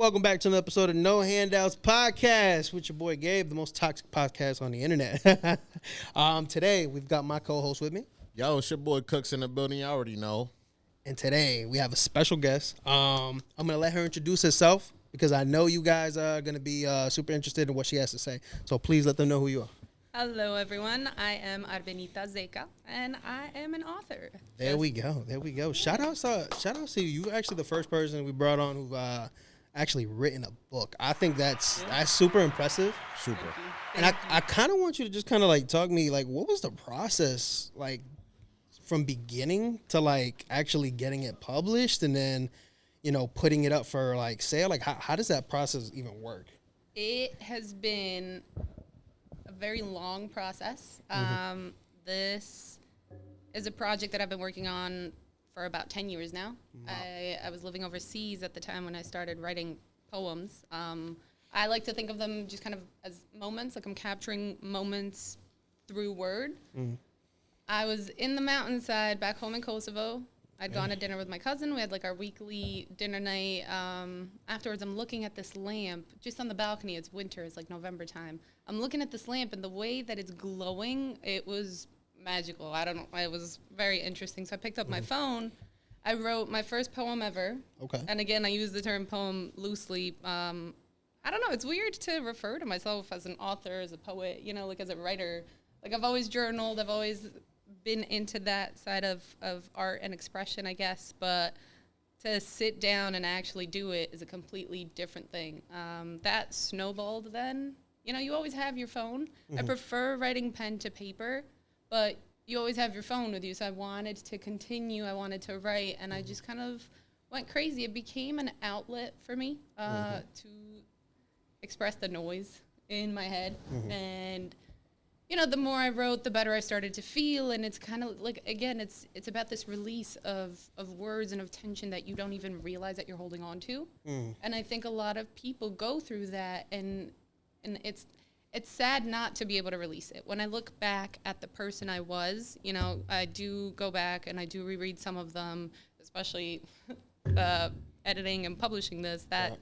Welcome back to another episode of No Handouts Podcast with your boy Gabe, the most toxic podcast on the internet. Today, we've got my co-host with me. Yo, it's your boy Cooks in the building. You already know. And today, we have a special guest. I'm going to let her introduce herself because I know you guys are going to be super interested in what she has to say. So please let them know who you are. Hello, everyone. I am Arbenita Zeka, and I am an author. There we go. Shout out to you. You're actually the first person we brought on who actually written a book. I think that's super impressive. Super. And I kind of want you to just kind of like talk me like what was the process like from beginning to like actually getting it published and then putting it up for like sale. Like how does that process even work? It has been a very long process. This is a project that I've been working on for about 10 years now. Wow. I was living overseas at the time when I started writing poems. I like to think of them just kind of as moments, like I'm capturing moments through word. I was in the mountainside back home in Kosovo. I'd gone to dinner with my cousin. We had like our weekly dinner night. Afterwards, I'm looking at this lamp just on the balcony. It's winter. It's like November time. I'm looking at this lamp, and the way that it's glowing, it was magical. I don't know. It was very interesting. So I picked up my phone. I wrote my first poem ever. Okay. And again, I use the term poem loosely. I don't know. It's weird to refer to myself as an author, as a poet, like as a writer. Like I've always journaled. I've always been into that side of art and expression, I guess. But to sit down and actually do it is a completely different thing. That snowballed then. You always have your phone. I prefer writing pen to paper. But you always have your phone with you, so I wanted to continue. I wanted to write, and I just kind of went crazy. It became an outlet for me to express the noise in my head. And, the more I wrote, the better I started to feel. And it's kind of like, again, it's about this release of words and of tension that you don't even realize that you're holding on to. And I think a lot of people go through that, and it's sad not to be able to release it. When I look back at the person I was, I do go back and I do reread some of them, especially editing and publishing this. That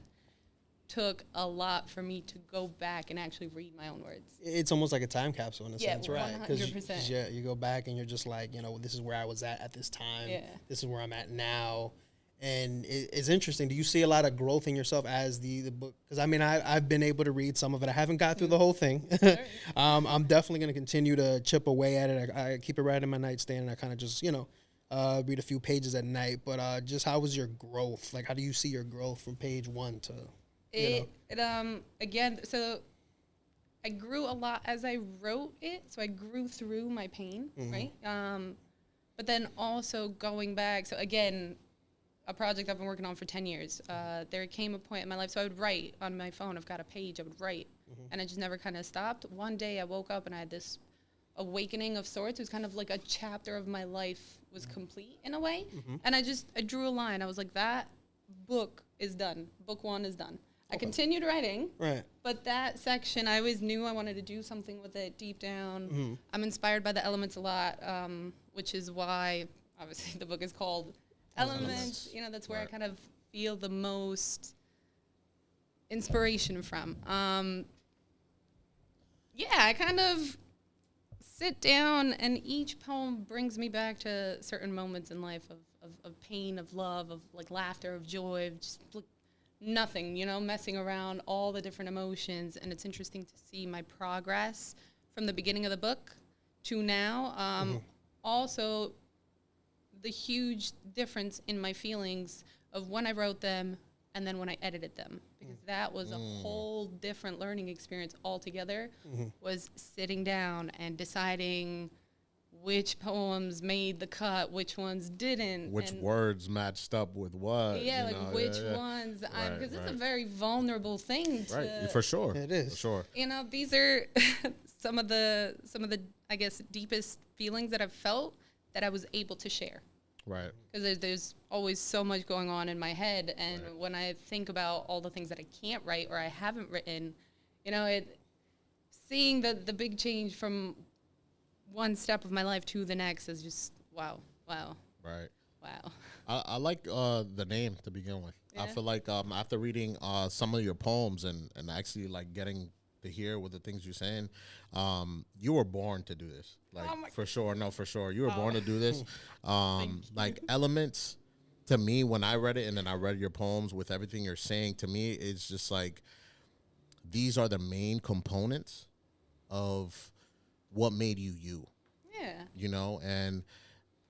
took a lot for me to go back and actually read my own words. It's almost like a time capsule in a sense, right? 100%. You go back and you're just like, this is where I was at this time. Yeah. This is where I'm at now. And it's interesting. Do you see a lot of growth in yourself as the book? Because, I've been able to read some of it. I haven't got through the whole thing. I'm definitely going to continue to chip away at it. I keep it right in my nightstand, and I kind of just, read a few pages at night. But just how was your growth? Like, how do you see your growth from page one to, Again, so I grew a lot as I wrote it. So I grew through my pain, right? But then also going back. So, again, a project I've been working on for 10 years. There came a point in my life, so I would write on my phone. I've got a page, I would write, and I just never kind of stopped. One day I woke up and I had this awakening of sorts. It was kind of like a chapter of my life was complete in a way, and I drew a line. I was like, that book is done. Book one is done. I continued writing, right? But that section, I always knew I wanted to do something with it deep down. I'm inspired by the elements a lot, which is why, obviously, the book is called Elements. That's where I kind of feel the most inspiration from. I kind of sit down, and each poem brings me back to certain moments in life of pain, of love, of like laughter, of joy, of just nothing, messing around, all the different emotions. And it's interesting to see my progress from the beginning of the book to now. Also, the huge difference in my feelings of when I wrote them and then when I edited them, because that was a whole different learning experience altogether, was sitting down and deciding which poems made the cut, which ones didn't. Which words matched up with what. Yeah, which ones. Because it's a very vulnerable thing to. Right, for sure. It is. For sure. These are some of the, I guess, deepest feelings that I've felt that I was able to share. Right. Because there's always so much going on in my head. And when I think about all the things that I can't write or I haven't written, seeing the big change from one step of my life to the next is just wow. Right. Wow. I like the name to begin with. Yeah. I feel like after reading some of your poems and actually like getting to hear what the things you're saying, you were born to do this. Like for sure, no, for sure, you were born to do this. Like elements to me when I read it, and then I read your poems with everything you're saying. To me, it's just like these are the main components of what made you you. Yeah. You know, and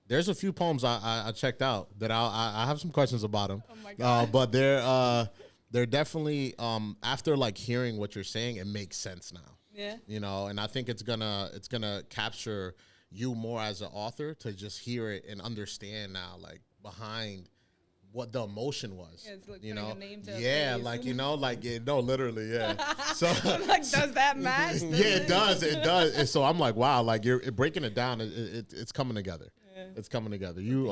there's a few poems I checked out that I have some questions about them. Oh my God. But they're definitely after like hearing what you're saying, it makes sense now. Yeah. You know, and I think it's gonna capture you more as an author to just hear it and understand now, like behind what the emotion was. Yeah, it's like you putting know, a name to a yeah, face. like no, literally, yeah. So I'm like, does that match? yeah, it does. And so I'm like, wow, like you're breaking it down. It's coming together. Yeah. It's coming together. You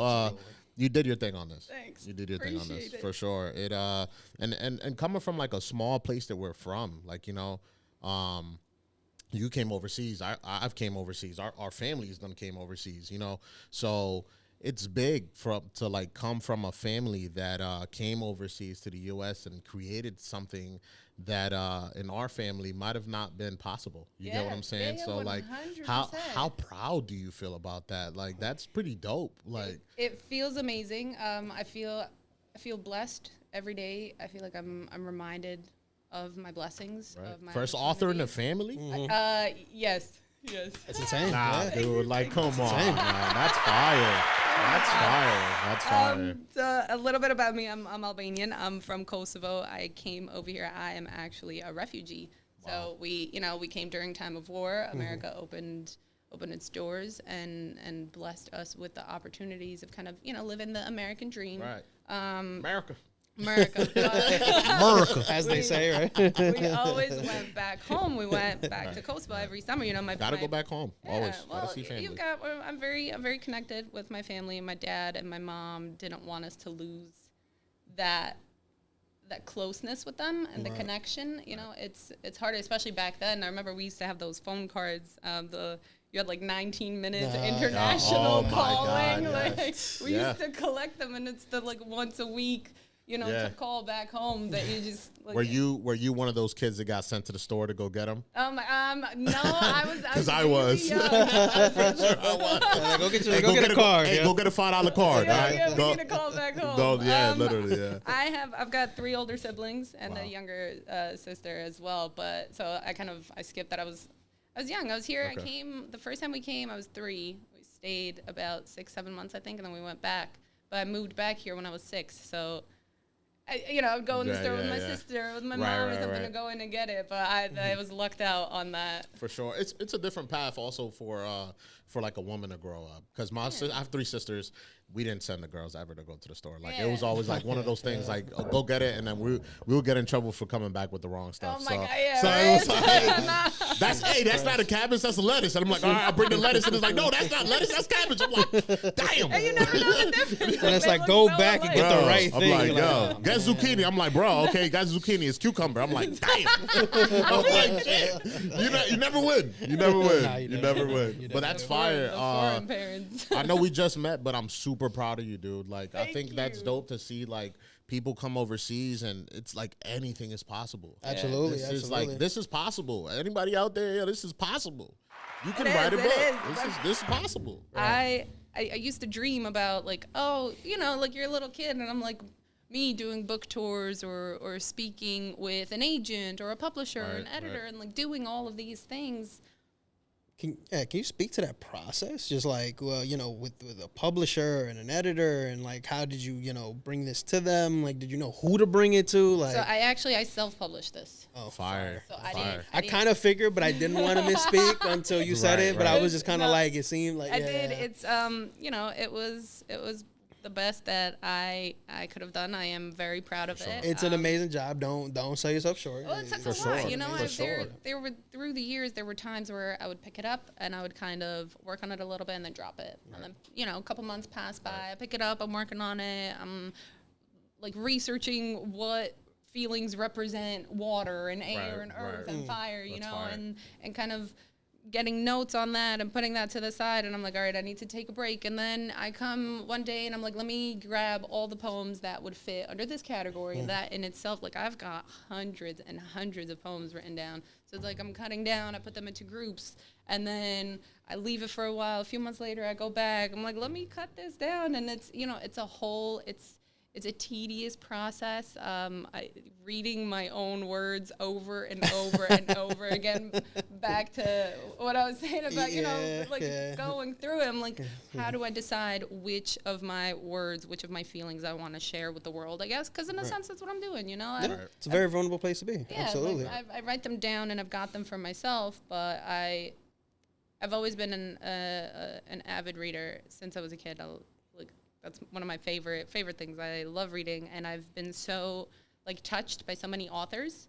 did your thing on this. Thanks. You did your thing on this Appreciate it. for sure. It and coming from like a small place that we're from, like you came overseas. I've came overseas. Our families done came overseas. You know, so it's big to like come from a family that came overseas to the U.S. and created something that in our family might have not been possible. You get what I'm saying? Yeah, so like 100%. how proud do you feel about that? Like that's pretty dope. Like it feels amazing. I feel blessed every day. I feel like I'm reminded of my blessings. right. Of my First author in the family? Yes. Yes. It's insane. Nah, Yeah. dude, like come on, man. That's fire. That's fire. That's fire. So a little bit about me. I'm Albanian. I'm from Kosovo. I came over here. I am actually a refugee. Wow. So we came during time of war. America opened its doors and blessed us with the opportunities of kind of, living the American dream. Right. America. America, as they say, right? We always went back home. We went back to Kosovo every summer. Gotta go back home. Always. Well, gotta see family. I'm very connected with my family, and my dad and my mom didn't want us to lose that closeness with them and the connection. It's harder, especially back then. I remember we used to have those phone cards. You had like 19 minutes international calling. God, yes. We used to collect them, and it's the like once a week. To call back home that you just like. Were you one of those kids that got sent to the store to go get them? No, I was. Because I was. Young. Go get a card. Hey, go get a $5 card. Yeah, we need to call back home. Literally, yeah. I've got 3 older siblings and a younger sister as well. But so I skipped that. I was young. I was here. Okay. I came the first time we came. I was 3. We stayed about 6-7 months, I think, and then we went back. But I moved back here when I was 6. So. I would go in the store with my sister, with my mom, or something to go in and get it. But I was lucked out on that. For sure, it's a different path also for like a woman to grow up. Because I have 3 sisters. We didn't send the girls ever to go to the store. Like it was always like one of those things. Like go get it, and then we will get in trouble for coming back with the wrong stuff. Oh my God, so it was like that's not a cabbage, that's a lettuce. And I'm like, all right, I bring the lettuce, and it's like, no, that's not lettuce, that's cabbage. I'm like, damn. And you never know the difference. And it's like go back and get the right thing. I'm like, yo, get zucchini. I'm like, bro, okay, got zucchini. It's cucumber. I'm like, damn. I'm like, shit. You never win. You never win. Nah, you never win. But that's fire. Foreign parents. I know we just met, but I'm super proud of you, dude. Like, I think that's you. dope to see, like, people come overseas and it's like anything is possible. Absolutely. This is possible. Anybody out there, this is possible. You can write a book. This is possible. I used to dream about like, like you're a little kid, and I'm like, me doing book tours or speaking with an agent or a publisher or an editor and like doing all of these things. Can you speak to that process? Just like, well, with a publisher and an editor, and like, how did you, bring this to them? Like, did you know who to bring it to? Like, so I self-published this. Oh, fire. So I kind of figured, but I didn't want to misspeak until you said it. But I was just kind of like, it seemed like I did. It's it was the best that I could have done. I am very proud of it. It's an amazing job. Don't sell yourself short. Well, it took a lot. There were through the years there were times where I would pick it up and I would kind of work on it a little bit and then drop it. And then a couple months pass by. I pick it up. I'm working on it. I'm like researching what feelings represent water and air and earth and fire. That's know, fire. and kind of getting notes on that and putting that to the side, and I'm like, all right, I need to take a break. And then I come one day and I'm like, let me grab all the poems that would fit under this category. And that in itself, like, I've got hundreds and hundreds of poems written down. So it's like I'm cutting down, I put them into groups, and then I leave it for a while. A few months later, I go back. I'm like, let me cut this down. And it's, you know, it's a tedious process. Reading my own words over and over and over again, back to what I was saying about, you know, like going through it. I'm like, how do I decide which of my words, which of my feelings I want to share with the world, I guess? Because in a sense, that's what I'm doing, you know? It's a very vulnerable place to be. Yeah, absolutely. Like, I write them down and I've got them for myself, but I've always been an avid reader since I was a kid. That's one of my favorite things. I love reading, and I've been so like touched by so many authors.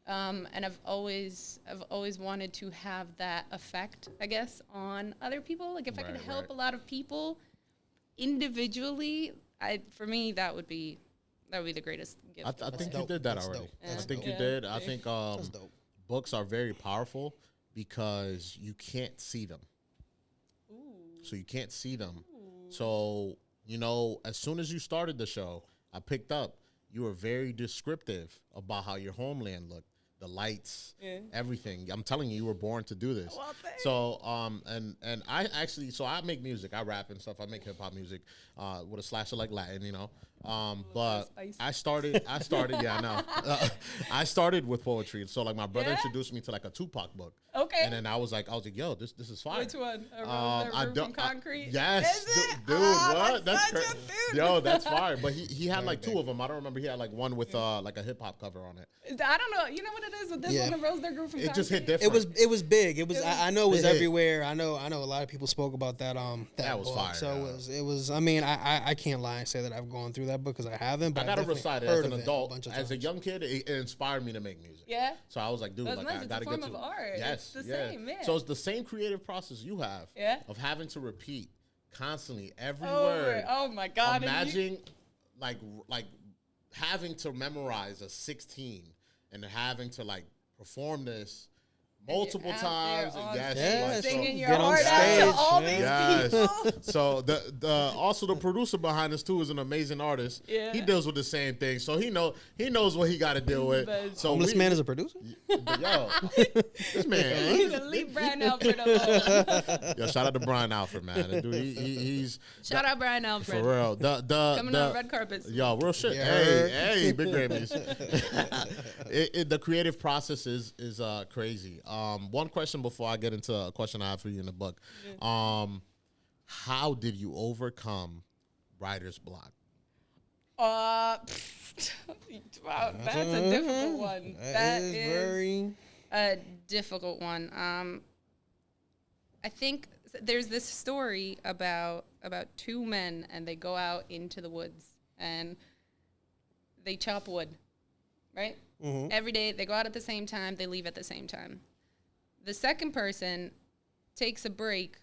And I've always wanted to have that effect, I guess, on other people. Like if I could help a lot of people individually, for me that would be the greatest gift. I think you did that already. I think you did. I think books are very powerful because you can't see them. So you can't see them. So, you know, as soon as you started the show, I picked up, you were very descriptive about how your homeland looked, the lights, everything. I'm telling you, you were born to do this. Well, so, and I actually, so I make music, I rap and stuff. I make hip hop music, with a slash of like Latin, you know. But I started, yeah, I know. I started with poetry. So like my brother introduced me to like a Tupac book. Okay. And then I was like, yo, this is fire. Which one? A Rose from Concrete? Yes. Dude, what? That's crazy. Yo, that's fire. But he had like two of them. I don't remember. He had like one with like a hip hop cover on it. I don't know. You know what it is with this one, the Rose that grew from Concrete? It just hit different. It was big. It was. I know it was everywhere. I know a lot of people spoke about that. That was book. fire. So it was. I mean, I can't lie and say that I've gone through that book because I haven't. But I gotta recite it as an adult. As a young kid, it inspired me to make music. Yeah. So I was like, dude, like I gotta get to. It's a form of art. Yes. It's the same. Yeah. So it's the same creative process you have. Yeah. Of having to repeat constantly every word. word. Oh my God. Imagine like having to memorize a 16 and having to like perform this multiple times. Yes, singing your heart out to all these people. So the also the producer behind this too is an amazing artist. Yeah. He deals with the same thing, so he knows what he got to deal with. So homeless man is a producer. Yo, this man. Leave Brian Alfred alone. Yo, shout out to Brian Alfred, man. Dude, he's shout out Brian Alfred for real. Coming on red carpets. Yo, real shit. Yeah. Hey, big Grammys. The creative process is crazy. One question before I get into a question I have for you in the book. How did you overcome writer's block? Wow, that's a difficult one. That is very a difficult one. I think there's this story about two men, and they go out into the woods and they chop wood, right? Mm-hmm. Every day they go out at the same time, they leave at the same time. The second person takes a break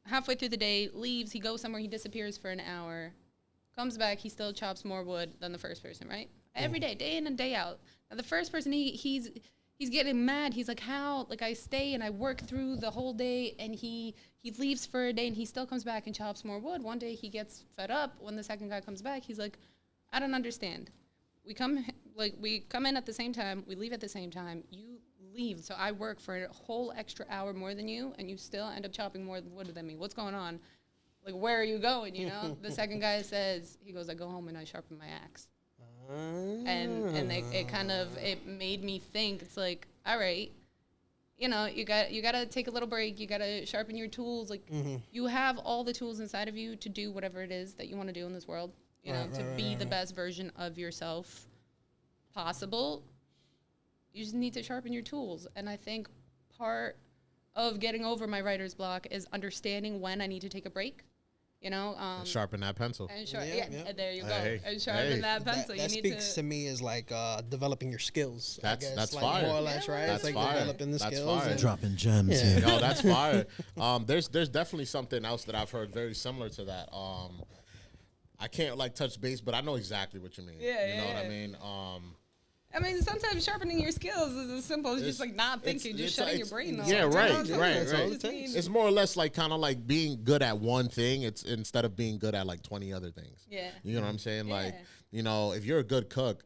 halfway through the day, leaves, he goes somewhere, he disappears for an hour, comes back, he still chops more wood than the first person, right? Every day in and day out. Now the first person, he's getting mad. He's like, how? Like, I stay and I work through the whole day, and he leaves for a day and he still comes back and chops more wood. One day he gets fed up. When the second guy comes back, he's like, I don't understand. We come in at the same time, we leave at the same time. You leave, so I work for a whole extra hour more than you, and you still end up chopping more wood than me. What's going on? Like, where are you going, you know? The second guy says, he goes, I go home and I sharpen my axe. And it made me think, it's like, all right, you know, you got to take a little break. You got to sharpen your tools. Like, you have all the tools inside of you to do whatever it is that you want to do in this world, you know, to be the best version of yourself possible. You just need to sharpen your tools. And I think part of getting over my writer's block is understanding when I need to take a break. You know, and sharpen that pencil. And there you go. And sharpen that pencil. That speaks to me as like developing your skills. That's like fire. More or less, right? That's it's like fire. Developing the that's skills. Fire. Dropping gems here. No, that's fire. There's definitely something else that I've heard very similar to that. I can't like touch base, but I know exactly what you mean. You know what I mean? I mean, sometimes sharpening your skills is as simple as just like not thinking, just shutting your brain off. Yeah, right. It's It's more or less like kind of like being good at one thing. It's instead of being good at like 20 other things. Yeah. You know what I'm saying? Yeah. Like, you know, if you're a good cook,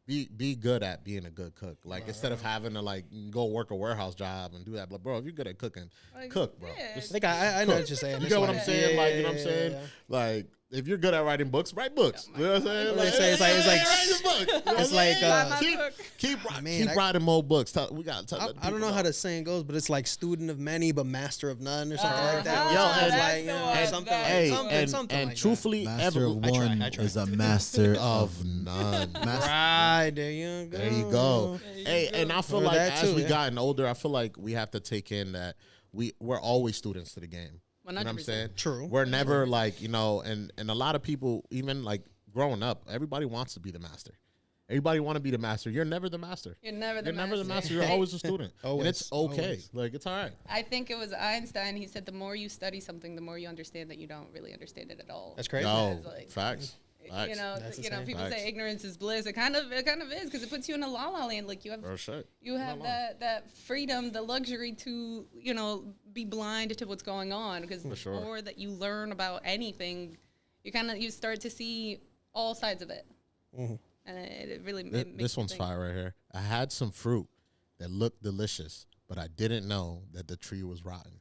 be good at being a good cook. Like instead of having to like go work a warehouse job and do that, but bro, if you're good at cooking, cook, bro. Yeah. Just Like I know what you're saying. you get what I'm Yeah, saying? yeah, Like, you know yeah, what I'm saying? yeah. Like, if you're good at writing books, write books. You know what I'm saying? Like, it's keep Man, writing more books. We got. I don't know how the saying goes, but it's like student of many, but master of none, or something like that. And truthfully, master of one is a master of none. Right, there you go. There you go. And I feel like as we gotten older, I feel like we have to take in that we're always students to the game. 100%. You know what I'm saying? True. We're never like, you know, and a lot of people, even like growing up, everybody wants to be the master. Everybody want to be the master. You're never the master. You're never the master. You're always a student. Always. And it's okay. Always. Like, it's all right. I think it was Einstein. He said the more you study something, the more you understand that you don't really understand it at all. That's crazy. No, Like, facts. You know, people Facts. say ignorance is bliss. It kind of is because it puts you in a la la land. Like you have that freedom, the luxury to, you know, be blind to what's going on. Because the more that you learn about anything, you start to see all sides of it. Mm-hmm. And it really makes this one's think. fire right here. I had some fruit that looked delicious, but I didn't know that the tree was rotten.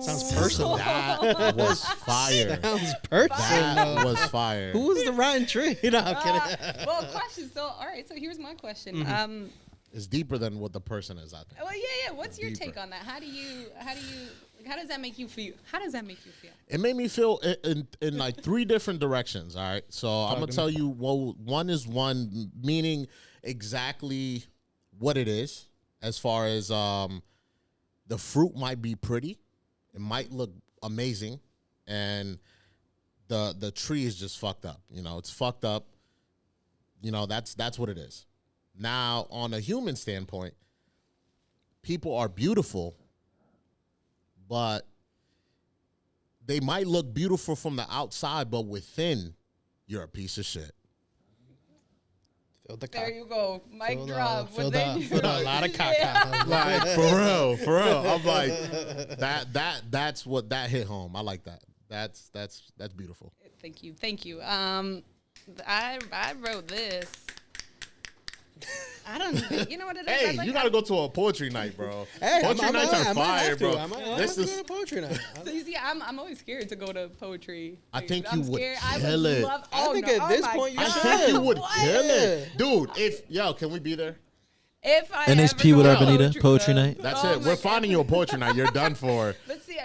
Sounds personal. That was fire. Sounds personal. That was fire. Who was the rotten tree? No, I'm kidding. Well, question. So, all right. So here's my question. Mm-hmm. It's deeper than what the person is, I think. Well, yeah. What's your take on that? How does that make you feel? It made me feel in like three different directions. All right. So I'm going to tell you, well, one meaning exactly what it is, as far as the fruit might be pretty. It might look amazing. And the tree is just fucked up. You know, it's fucked up. You know, that's what it is. Now, on a human standpoint, people are beautiful, but they might look beautiful from the outside, but within, you're a piece of shit. There you go. Mic drop. Filled a lot of caca. Like, for real. I'm like, that's what that hit home. I like that. That's beautiful. Thank you. I wrote this. I don't even, you know what it is? Hey, you gotta go to a poetry night, bro. Hey, poetry nights are fire, bro. This is poetry night. So you see, I'm always scared to go to poetry. I think I'm you would scared. kill it. I think at this point you I should. think you would kill it, dude. Can we be there? If I NHP with Arbenita, poetry night. That's it. We're finding you a poetry night. You're done for. But see,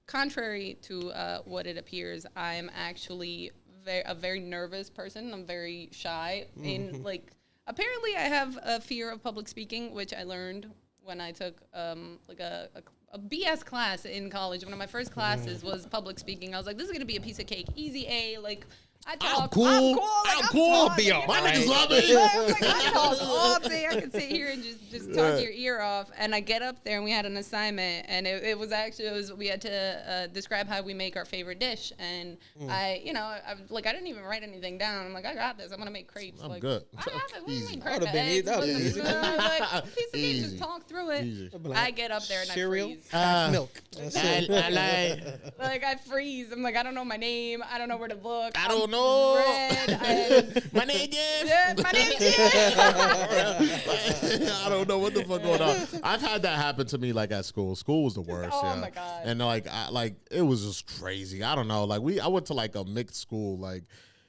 contrary to what it appears, I'm actually a very nervous person. I'm very shy. In like, apparently, I have a fear of public speaking, which I learned when I took like a BS class in college. One of my first classes was public speaking. I was like, this is gonna be a piece of cake, easy A. Like, I talk. I'm cool. I'll be all right. My niggas love me. I talk all day. I could sit here and just talk your ear off. And I get up there and we had an assignment, and it was we had to describe how we make our favorite dish. And I didn't even write anything down. I'm like, I got this. I'm gonna make crepes. I'm like, good. I got it. We Easy. make crepes. That would have been easy. Like, piece of cake, just talk through it. Easy. I get up there and Cereal? I freeze. Milk. Like I freeze. I'm like, I don't know my name. I don't know where to look. I don't know. My name is My name is I don't know what the fuck going on. I've had that happen to me like at school. School was the worst. Oh my God. And it was just crazy. I don't know. Like I went to like a mixed school. Like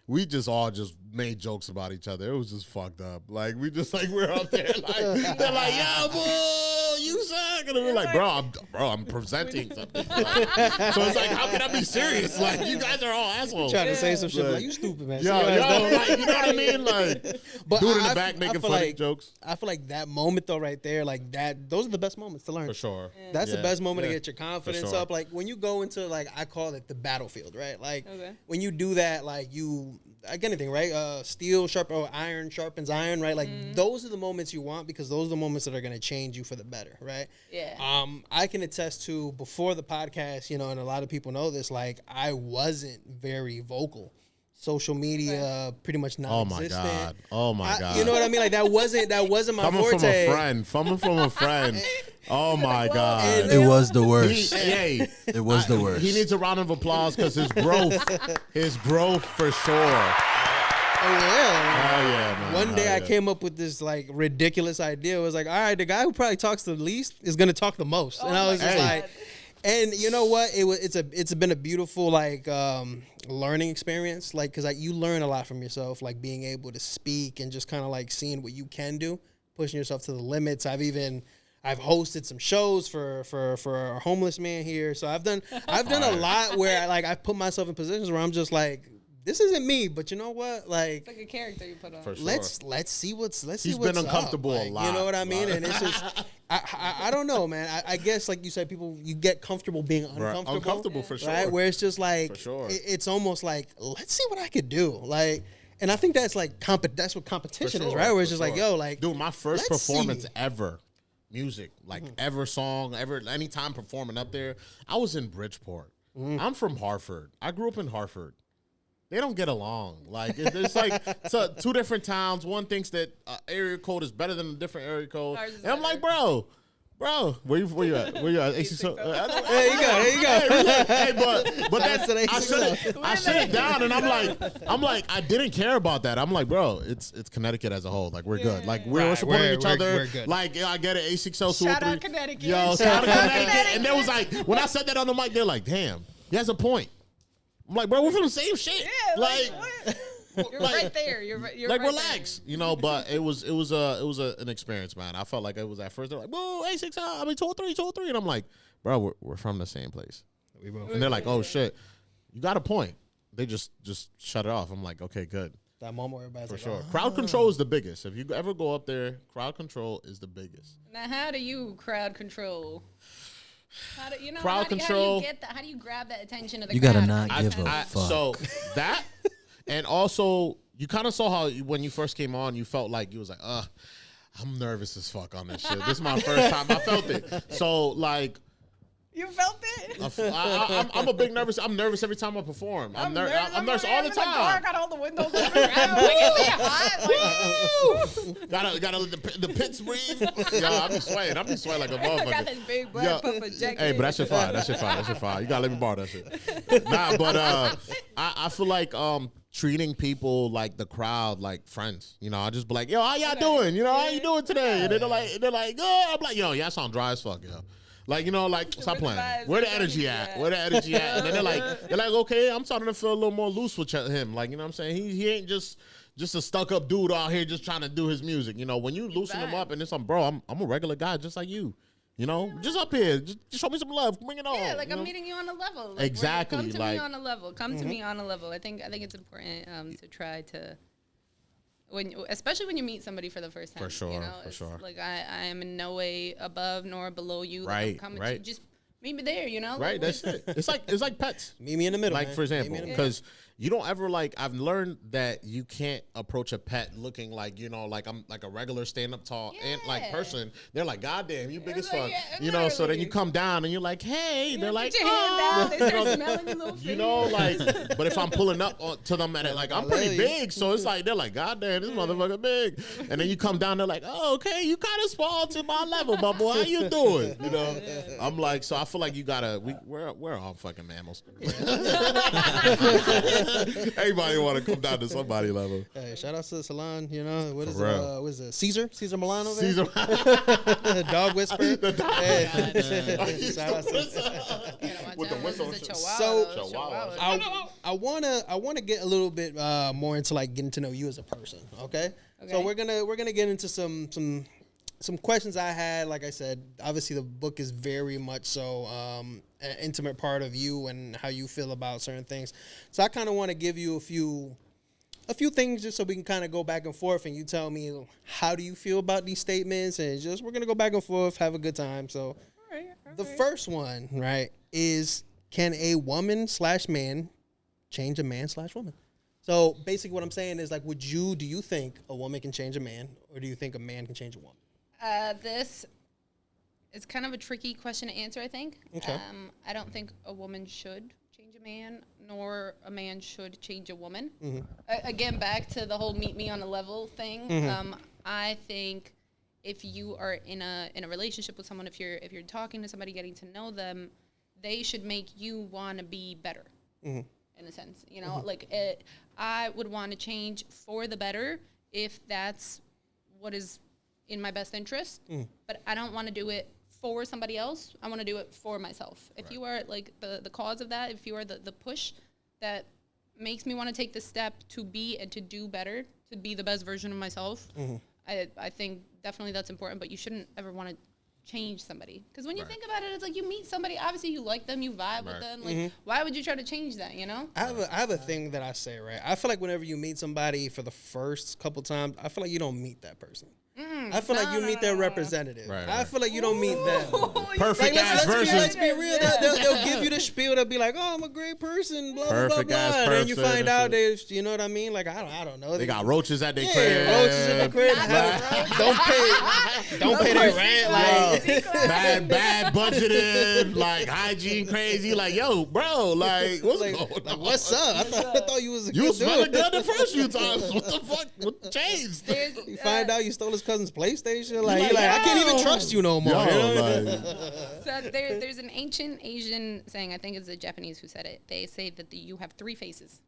we just all just made jokes about each other. It was just fucked up. Like we're up there like they're like, yo, boy, you suck. And we're like, bro, I'm presenting something. So it's like, how can I be serious? Like, you guys are all assholes. Trying to say some shit like, you stupid, man. Like, you know what I mean? Like, but dude in the back making funny jokes. I feel like that moment though, right there, like those are the best moments to learn. For sure. That's the best moment to get your confidence sure. up. Like when you go into like, I call it the battlefield, right? Like when you do that, like like anything, right? Steel iron sharpens iron, right? Like those are the moments you want, because those are the moments that are going to change you for the better, right? Yeah. I can attest to before the podcast, and a lot of people know this, like I wasn't very vocal. social media pretty much non-existent. Oh my god! You know what I mean? Like that wasn't my coming forte. Coming from a friend. Oh my god! It was the worst. It was the worst. He needs a round of applause because his growth for sure. Oh yeah. Man. One day I came up with this like ridiculous idea. It was like, all right, the guy who probably talks the least is gonna talk the most, and I was just like. And you know what? It's been a beautiful like learning experience, like because you learn a lot from yourself, like being able to speak and just kind of like seeing what you can do, pushing yourself to the limits. I've hosted some shows for our homeless man here, so I've done a lot where I've put myself in positions where I'm just like, this isn't me, but you know what? Like, it's like a character you put on. For sure. Let's see what's He's been uncomfortable up. a lot. You know what I mean? And it's just I don't know, man. I guess like you said, you get comfortable being uncomfortable. Right. Uncomfortable for sure. Right? Where it's just like for sure. It's almost like, let's see what I could do. Like, and I think that's like that's what competition is, right? Where it's just like, yo, like, dude, my first performance ever, music, like ever song, ever anytime performing up there, I was in Bridgeport. I'm from Hartford. I grew up in Hartford. They don't get along. Like it's like two different towns. One thinks that area code is better than a different area code, and I'm like, bro, where you at? Where you at? There you go. Hey, but I shut it down, and I'm like, I didn't care about that. I'm like, bro, it's Connecticut as a whole. Like we're good. Like we're supporting each other. We're good. Like I get it. A602. Shout out Connecticut. Yo, shout out Connecticut. And there was like when I said that on the mic, they're like, damn, he has a point. I'm like, bro, we're from the same shit. Yeah, like you're right there. You're like, right relax, there. you know. But it was an experience, man. I felt like it was at first. They're like, whoa, 203, and I'm like, bro, we're from the same place. And they're like, oh shit, you got a point. They just shut it off. I'm like, okay, good. That moment where everybody's for like, sure. Crowd control is the biggest. If you ever go up there, crowd control is the biggest. Now, how do you crowd control? How do you how do you grab that attention of the crowd? You gotta not give a fuck. So that, and also you kind of saw how when you first came on, you felt like you was like, I'm nervous as fuck on this shit. This is my first time. I felt it. So like. You felt it? I'm a big nervous. I'm nervous every time I perform. I'm nervous all the time. I got all the windows open. Gotta let the pits breathe. Yo, I be sweating like a motherfucker. I got this big black puffer jacket. Hey, but that shit fine. You gotta let me borrow that shit. Nah, but I feel like treating people like the crowd like friends. You know, I just be like, yo, how y'all doing? You know, how you doing today? And they're like, oh, I'm like, yo, y'all sound dry as fuck, yo. Like, you know, like, stop playing. Where the energy at? And then they're like, okay, I'm starting to feel a little more loose with him. Like, you know what I'm saying? He ain't just a stuck-up dude out here just trying to do his music. You know, when you loosen him up and it's like, bro, I'm a regular guy just like you. You know, just up here. Just show me some love. Bring it on. Yeah, like I'm meeting you on a level. Like, exactly. Come to me on a level. Come to me on a level. I think it's important to try to... especially when you meet somebody for the first time. For sure, you know? For sure. Like I am in no way above nor below you. Like right, I'm coming right. to just meet me there, you know? Right, like, that's it. It's like pets. Meet me in the middle, like, man. for example, because you don't ever, like, I've learned that you can't approach a pet looking like, you know, like I'm like a regular stand-up tall and like person. They're like, God damn, you big as fuck. You know, so then you come down and you're like, hey, they're like, put your hand down, they start smelling your little you know, like, but if I'm pulling up to them and like, I'm pretty big, so it's like, they're like, God damn, this motherfucker big. And then you come down, they're like, oh, okay, you kind of small to my level, my boy, how you doing? You know, I'm like, so I feel like you gotta, we're all fucking mammals. Everybody want to come down to somebody level. Hey, shout out to the salon. You know what is it? Caesar Milano. Caesar, dog whisperer. The dog. Shout out to with the whistle. So I wanna get a little bit more into like getting to know you as a person. Okay. So we're gonna get into some questions I had. Like I said, obviously the book is very much so an intimate part of you and how you feel about certain things. So I kind of want to give you a few things just so we can kind of go back and forth and you tell me how do you feel about these statements and just we're going to go back and forth, have a good time. So the first one, right, is can a woman/man change a man/woman? So basically what I'm saying is like do you think a woman can change a man or do you think a man can change a woman? This is kind of a tricky question to answer, I think. Okay. I don't think a woman should change change a man, nor a man should change a woman. Again, back to the whole meet me on a level thing. I think if you are in a relationship with someone, if you're talking to somebody, getting to know them, they should make you want to be better. In a sense, you know, like I would want to change for the better if that's what is in my best interest. But I don't want to do it for somebody else. I want to do it for myself. If you are like the cause of that, if you are the push that makes me want to take the step to be and to do better, to be the best version of myself, I think definitely that's important. But you shouldn't ever want to change somebody, because when you think about it, it's like you meet somebody, obviously you like them, you vibe with them, like why would you try to change that, you know? I have a thing that I say, right? I feel like whenever you meet somebody for the first couple times, I feel like you don't meet that person. I feel like you meet their representative. I feel like you don't meet them. Perfect ass version. Let's be real. They'll give you the spiel. They'll be like, "Oh, I'm a great person." Blah blah blah blah. And then you find out they, you know what I mean? Like I don't know. They got roaches at their crib. Roaches at the crib. Don't pay their rent. Like bad budgeted. Like hygiene crazy. Like yo, bro. Like what's going on? Like, what's up? I thought you was a you good smelling dude. good the first few times. What the fuck? What changed? You find out you stole his cousin's PlayStation. Like you're like, I can't even trust you no more. So there's an ancient Asian saying, I think it's the Japanese who said it. They say that you have three faces.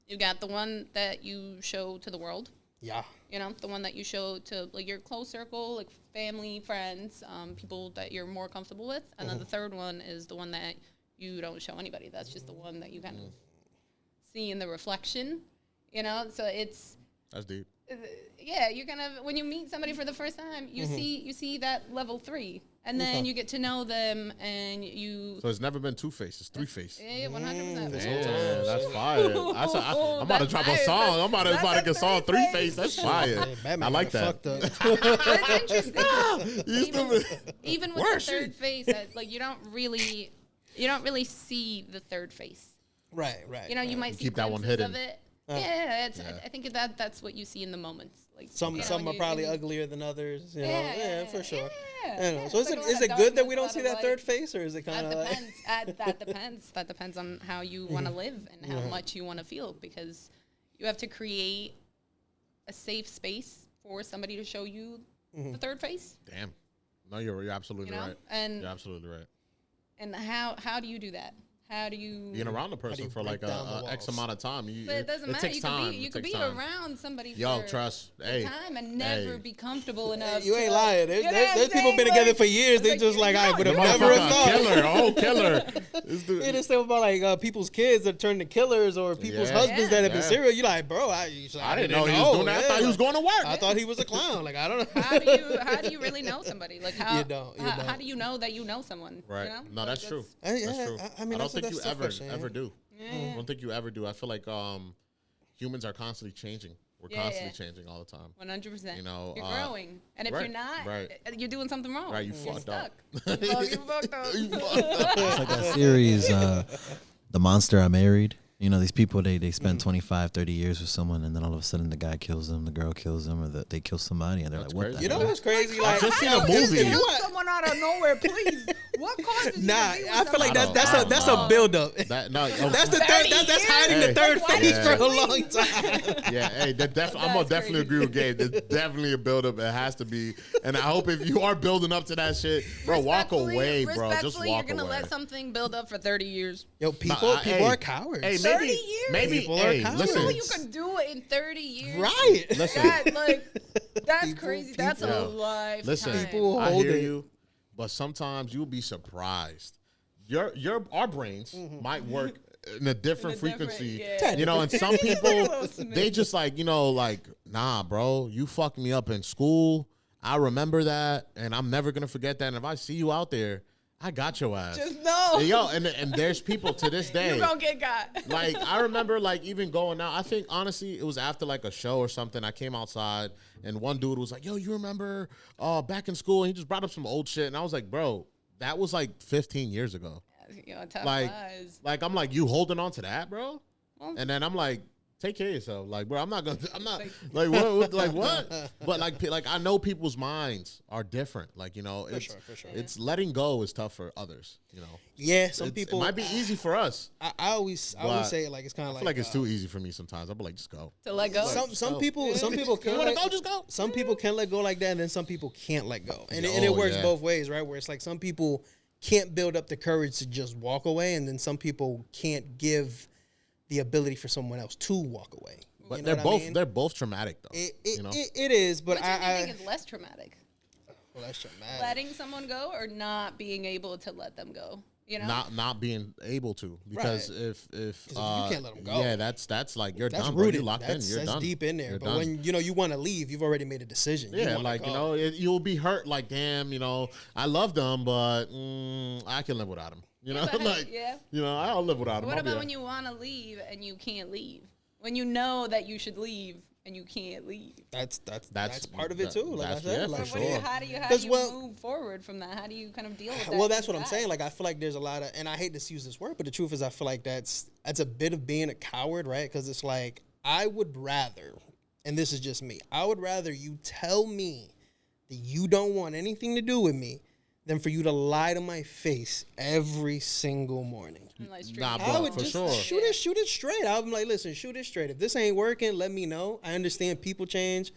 You got the one that you show to the world. Yeah. You know, the one that you show to like your close circle, like family, friends, people that you're more comfortable with. And then the third one is the one that you don't show anybody. That's just the one that you kind of see in the reflection. You know, so that's deep. Yeah, you're gonna, when you meet somebody for the first time, you see that level 3, and then you get to know them, and you. So it's never been two faces, three faces. Yeah, 100%. Yeah, that's fire. I'm about to drop a song. I'm about to get a song, three face. That's fire. I like that. That's interesting. Even with the third face, like you don't really see the third face. Right. You know, you might see keep that one glimpses hidden. of it. I think that's what you see in the moments. Like some are probably uglier than others. You know? For sure. Yeah. So is it good that we don't see that third face, or is it kind of? That depends. That depends on how you want to live and how much you want to feel, because you have to create a safe space for somebody to show you the third face. Damn. No, you're absolutely right. And you're absolutely right. And how do you do that? How do you being around the person for like a X amount of time? But it doesn't matter. You could be around somebody for time and never be comfortable enough. You ain't lying. There's people been together for years. They just like, I would have never thought. Killer. It is stuff about like people's kids that turn to killers, or people's husbands that have been serial. You like, bro, I didn't know he was doing that. I thought he was going to work. I thought he was a clown. Like, I don't know. How do you really know somebody? Like how do you know that you know someone? Right. You know? No, that's true. That's true. I mean, I don't think you ever do. I don't think you ever do. I feel like humans are constantly changing. We're constantly changing all the time. 100%. You know, you're growing, and if you're not, you're doing something wrong. Right, you fucked up. You fucked up. It's like that series, The Monster I Married. You know, these people, they spend 25, 30 years with someone, and then all of a sudden the guy kills them, the girl kills them, or they kill somebody, and they're like, what crazy. the You know hell? what's crazy? Like, I just seen a movie. Kill someone out of nowhere, please. What causes you to be with I feel like somebody? that's a build up. That's the third. That's hiding the third phase for a long time. Yeah, hey, I'm gonna definitely agree with Gabe. There's definitely a build up. It has to be, and I hope if you are building up to that shit, bro, walk away, bro. Just walk away. You're gonna let something build up for 30 years. Yo, people are cowards. Hey, 30 years. Maybe people are cowards. listen. You know you can do it in 30 years. Right. Listen. That's crazy. That's a lifetime. Listen, I hear you, but sometimes you'll be surprised. Our brains might work in a different frequency, you know. And some people, they just like, you know, like, nah, bro, you fucked me up in school. I remember that, and I'm never gonna forget that. And if I see you out there, I got your ass. Just know. Yo, and there's people to this day. You gonna get got. Like, I remember, like, even going out. I think, honestly, it was after, like, a show or something. I came outside, and one dude was like, yo, you remember back in school? And he just brought up some old shit. And I was like, bro, that was, like, 15 years ago. You know, tough like, lies. like, I'm like, you holding on to that, bro? Well, and then I'm like, take care of yourself. Like, bro, I'm not like what? But like I know people's minds are different. Like, you know, for sure. It's letting go is tough for others, you know. Yeah, some people, it might be easy for us. I always say it like it's kind of like, I feel like it's too easy for me sometimes. I'll be like, just go. To let go. Some people can let go, just go. Some people can let go like that, and then some people can't let go. And it works both ways, right? Where it's like some people can't build up the courage to just walk away, and then some people can't give the ability for someone else to walk away. But you know they're both traumatic though. It is, but Which do you think is less traumatic? Well, that's traumatic. Letting someone go or not being able to let them go? You know? Not being able to, because if you can't let them go. Yeah, that's like you're that's done. Rooted. You're locked in. You're that's done. Deep in there. You're but done. when you want to leave, you've already made a decision. Yeah, like you know, you'll be hurt. Like, damn, you know, I love them, but I can live without them. You know, you know, I'll live without them. What about when you want to leave and you can't leave? When you know that you should leave and you can't leave. That's part of it too. Like I said, yeah, like, for sure. How do you move forward from that? How do you kind of deal with that? Well, that's what I'm saying. Like, I feel like there's a lot of, and I hate to use this word, but the truth is, I feel like that's a bit of being a coward, right? Because it's like, I would rather, and this is just me, I would rather you tell me that you don't want anything to do with me than for you to lie to my face every single morning. I would just shoot it straight. I'm like, listen, shoot it straight. If this ain't working, let me know. I understand people change,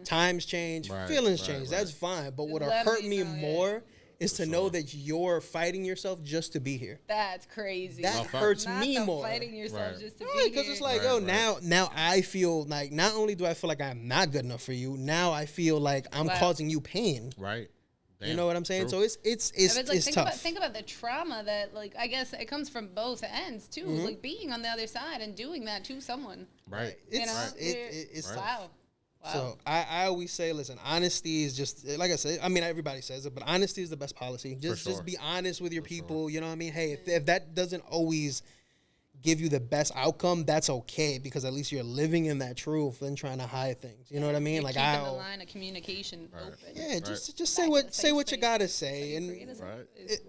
times change, feelings change. That's fine. But what'll hurt me more is to know that you're fighting yourself just to be here. That's crazy. That hurts me more. Fighting yourself just to be here. Because it's like, now I feel like, not only do I feel like I'm not good enough for you, now I feel like I'm causing you pain. Right. Damn, you know what I'm saying? true. So it's tough. Think about the trauma that, like, I guess it comes from both ends too. Mm-hmm. Like being on the other side and doing that to someone. Right. It's wow. Tough. Wow. So I always say, listen, honesty is just, like I said, I mean, everybody says it, but honesty is the best policy. Just be honest with your people. You know what I mean? Hey, if that doesn't always give you the best outcome, that's okay, because at least you're living in that truth and trying to hide things. You know what I mean? You're like keeping the line of communication open. Yeah, just say what you gotta say, and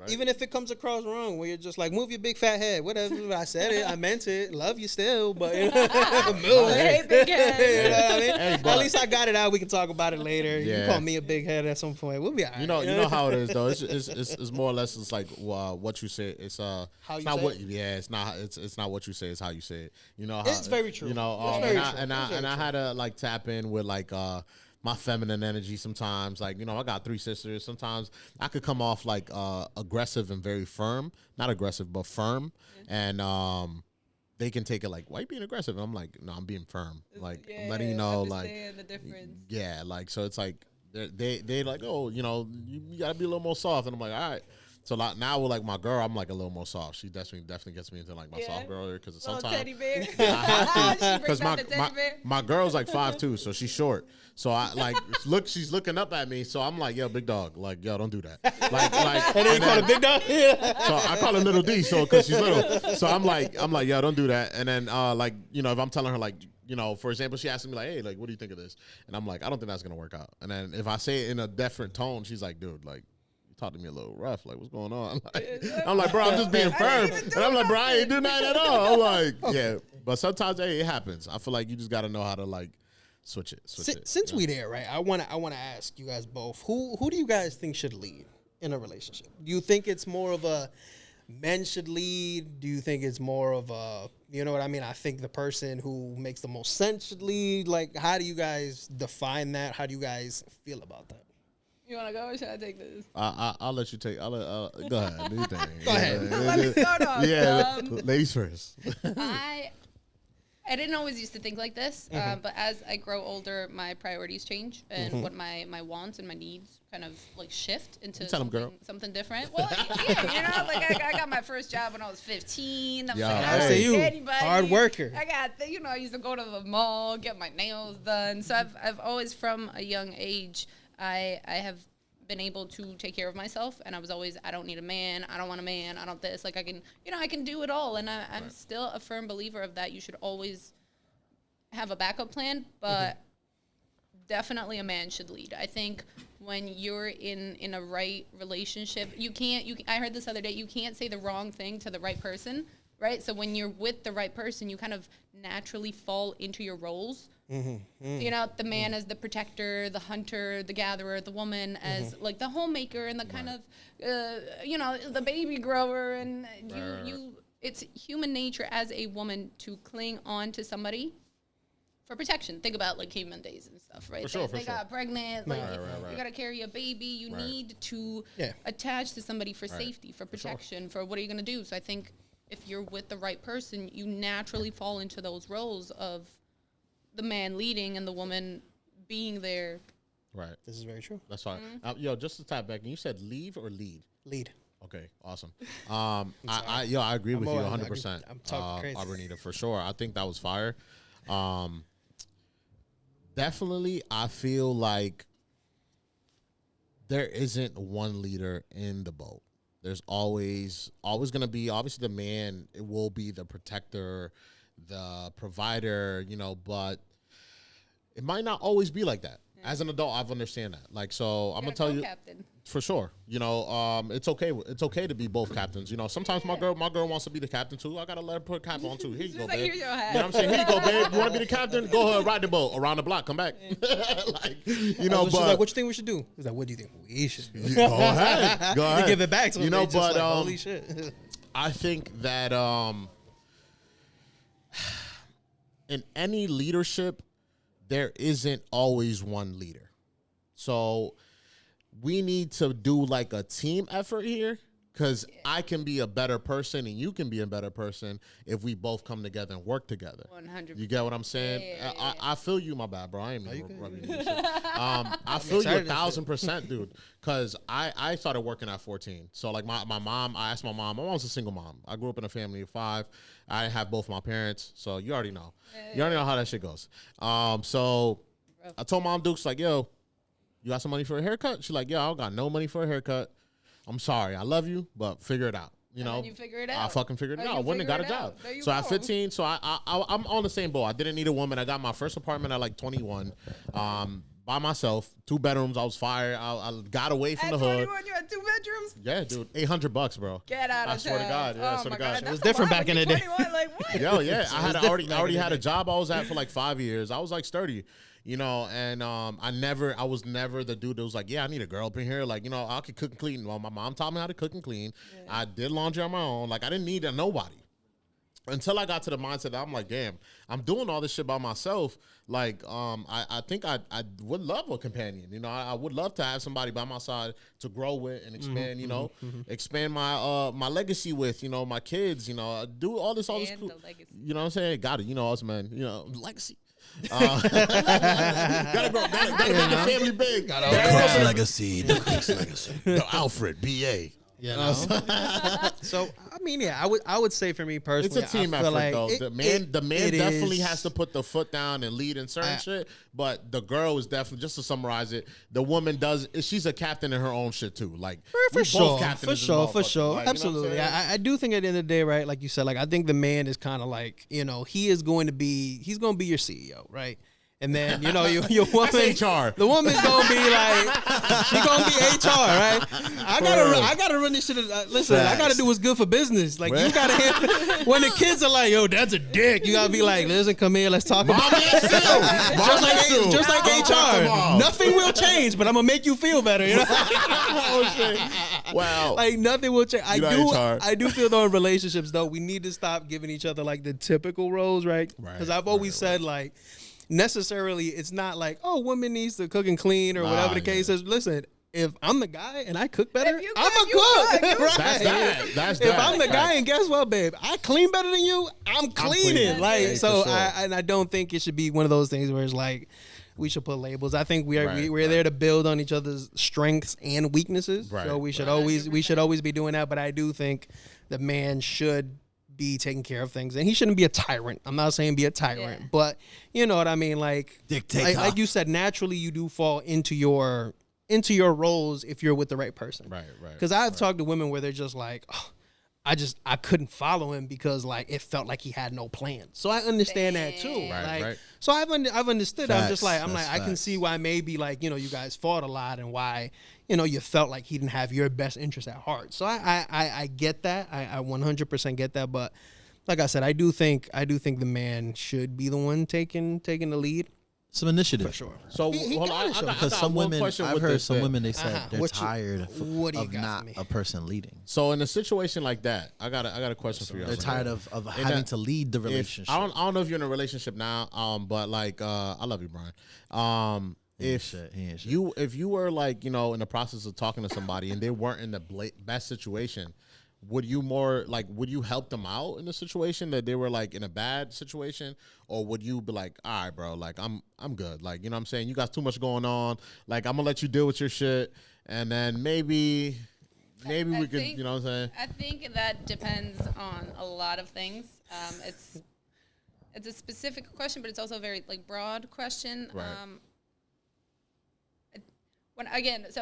even if it comes across wrong, where you're just like, move your big fat head, whatever. I said it, I meant it, love you still, but move. Hey, big head. You know what I mean? Hey, at least I got it out. We can talk about it later. Yeah. You call me a big head at some point. We'll be all right. You know how it is though. It's more or less. It's like what you say. It's how you it's not say what. it? Yeah, it's not what you say. It's how you say it. You know, it's very true. You know, I had to like tap in with like my feminine energy sometimes. Like, you know, I got 3 sisters. Sometimes I could come off like aggressive and very firm. Not aggressive, but firm. And they can take it like, why are you being aggressive? And I'm like, no, I'm being firm. Like, letting you know, like, the difference. Yeah, like, so it's like they like, oh, you know, you gotta be a little more soft. And I'm like, all right. So like, now with like my girl, I'm like a little more soft. She definitely gets me into like my soft girl because sometimes teddy bear. I have to, because my girl's like 5'2", so she's short. So I like she's looking up at me. So I'm like, yo, big dog, like, yo, don't do that. Like, and then you call her big dog. So I call her little D, so because she's little. So I'm like, yo, don't do that. And then like, you know, if I'm telling her like, you know, for example, she asks me like, hey, like, what do you think of this? And I'm like, I don't think that's gonna work out. And then if I say it in a different tone, she's like, dude, like, talk to me a little rough, like, what's going on? Like, I'm like, bro, I'm just being firm. And I'm like, bro, I ain't doing that at all. I'm like, yeah. But sometimes, hey, it happens. I feel like you just got to know how to, like, switch it. Since we there, right, I want to ask you guys both, who do you guys think should lead in a relationship? Do you think it's more of a men should lead? Do you think it's more of a, you know what I mean? I think the person who makes the most sense should lead. Like, how do you guys define that? How do you guys feel about that? You want to go or should I take this? I'll let you take. Go ahead. Do your thing. Go ahead. Let me start off. Yeah, ladies first. I didn't always used to think like this, but as I grow older, my priorities change and what my wants and my needs kind of like shift into something different. Well, yeah, you know, like I got my first job when I was 15. I'm like, I see you, anybody. Hard worker. I got, you know, I used to go to the mall, get my nails done. So I've always from a young age, I have been able to take care of myself, and I was always, I don't need a man, I don't want a man, I don't this, like I can do it all, and I'm still a firm believer of that. You should always have a backup plan, but definitely a man should lead. I think when you're in a right relationship, I heard this other day, you can't say the wrong thing to the right person right? So when you're with the right person, you kind of naturally fall into your roles. You know, the man as the protector, the hunter, the gatherer, the woman as like the homemaker and the kind of, you know, the baby grower. And it's human nature as a woman to cling on to somebody for protection. Think about like caveman days and stuff, right? They got pregnant, like you got to carry a baby. You need to attach to somebody for safety, for protection, for what are you going to do? So I think if you're with the right person, you naturally fall into those roles of the man leading and the woman being there. Right. This is very true. That's fine. Yo, just to tap back, you said leave or lead? Lead. Okay, awesome. I agree with you 100%. I'm talking crazy. Arbenita, for sure. I think that was fire. Definitely, I feel like there isn't one leader in the boat. There's always going to be, obviously, the man. It will be the protector, the provider, you know, but it might not always be like that. As an adult, I've understand that. Like, so I'm gonna tell you, for sure. You know, it's okay. It's okay to be both captains. You know, sometimes my girl wants to be the captain too. I gotta let her put a cap on too. Here you go, babe. You know what I'm saying? Here you go, babe. You want to be the captain? Go ahead, ride the boat around the block. Come back. Like, you know, she's like, what you think we should do? He's like, what do you think we should do? Go ahead. Go ahead. You give it back to him. You know, but like, holy shit. I think that in any leadership, there isn't always one leader. So we need to do like a team effort here, because I can be a better person and you can be a better person if we both come together and work together. 100%. You get what I'm saying? I feel you, my bad, bro. I ain't even rubbing you. I feel you 1,000%, dude. Because I started working at 14. So like my mom, I asked my mom was a single mom. I grew up in a family of 5. I have both my parents, so you already know. You already know how that shit goes. So I told Mom Dukes, like, yo, you got some money for a haircut? She's like, yo, I don't got no money for a haircut. I'm sorry. I love you, but figure it out. You know, you figure it out. I fucking figured it out. I went and got a job. So at 15, so I'm on the same boat. I didn't need a woman. I got my first apartment at like 21. By myself, 2 bedrooms. I was fired. I got away from the hood. 21, you had 2 bedrooms? Yeah, dude, $800, bro. Get out of town. I swear to God. Yeah, I swear to God. It was different back in the day. Like, what? Yo, yeah, I already had a job I was at for like 5 years. I was like sturdy, you know, and I was never the dude that was like, yeah, I need a girl up in here. Like, you know, I could cook and clean. Well, my mom taught me how to cook and clean. Yeah. I did laundry on my own. Like, I didn't need nobody. Until I got to the mindset that I'm like, damn, I'm doing all this shit by myself. Like, I think I would love a companion. You know, I would love to have somebody by my side to grow with and expand, you know, expand my my legacy with, you know, my kids, you know, do all this cool. You know what I'm saying? Got it. You know, us, man, you know, legacy. Gotta make the family big. The legacy. The Alfred, B.A. You know? So I mean, yeah, I would say for me personally, it's a team effort like though. The man definitely has to put the foot down and lead in certain shit, but the girl is definitely, just to summarize it, the woman she's a captain in her own shit too. Like for sure, like, absolutely. I do think at the end of the day, right? Like you said, like I think the man is kind of like, you know, he's going to be your CEO, right? And then, you know, your woman, HR. The woman's gonna be like, she's gonna be HR, right? I gotta run this shit. Listen, I gotta do what's good for business. Like you gotta when the kids are like, yo, that's a dick. You gotta be like, listen, come here, let's talk about it. Just like HR, nothing will change, but I'm gonna make you feel better. You know? Oh shit! Wow. Like nothing will change. I do feel though in relationships though, we need to stop giving each other like the typical roles, right? Because I've always said like, necessarily it's not like, oh, woman needs to cook and clean or whatever the case is. Listen, if I'm the guy and I cook better, I'm a cook. Right? That's if I'm the guy and guess what, babe, I clean better than you, I'm cleaning. Like, so I don't think it should be one of those things where it's like we should put labels. I think we're there to build on each other's strengths and weaknesses. Right. So we should always be doing that. But I do think the man should be taking care of things, and he shouldn't be a tyrant. I'm not saying be a tyrant, but you know what I mean. Like dictator, like you said, naturally you do fall into your roles if you're with the right person. Right. Because I've talked to women where they're just like, oh, I couldn't follow him because like it felt like he had no plan. So I understand that too. Right. So I've understood. Facts. I can see why maybe like, you know, you guys fought a lot and why, you know, you felt like he didn't have your best interest at heart. So I get that. I 100% get that. But like I said, I do think the man should be the one taking the lead. Some initiative. For sure. So He I got because some women, I've heard some women, they said they're What you- tired what do you of got not for me? a person leading. So in a situation like that, I got a question for you. They're tired of having to lead the relationship. I don't know if you're in a relationship now, but like I love you, Brian. If you were like, in the process of talking to somebody and they weren't in the best situation, would you help them out in the situation that they were like in a bad situation, or would you be like, all right, bro, like I'm good, like, you know what I'm saying, you got too much going on, like I'm gonna let you deal with your shit, and then maybe we could, you know what I'm saying? I think that depends on a lot of things. It's a specific question, but it's also a very like broad question. Right.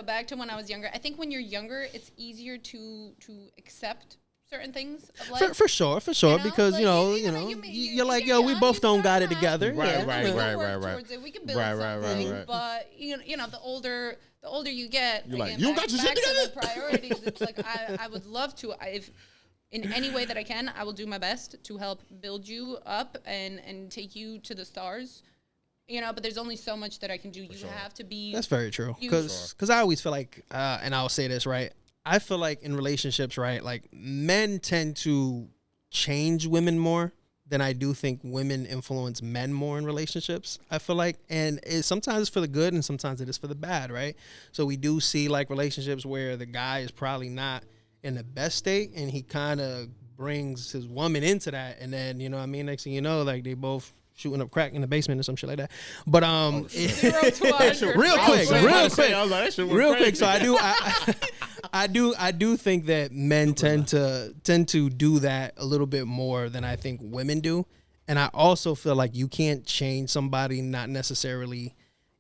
Back to when I was younger. I think when you're younger, it's easier to accept certain things of life. For sure, because you're like, yo, we both don't got it together. Right. Towards it. We can build something, right. but the older you get, you're like, again, you got your shit back to together. the priorities. It's like I would love to, if in any way that I can, I will do my best to help build you up and take you to the stars. But there's only so much that I can do. You have to be. That's very true. Because I always feel like, and I'll say this, right? I feel like in relationships, right, like men tend to change women more than I do think women influence men more in relationships. I feel like, and sometimes it's for the good and sometimes it is for the bad, right? So we do see like relationships where the guy is probably not in the best state and he kind of brings his woman into that, and then next thing you know, like they both shooting up crack in the basement or some shit like that. But 0 to 100. real quick. So I do think that men tend to do that a little bit more than I think women do. And I also feel like you can't change somebody, not necessarily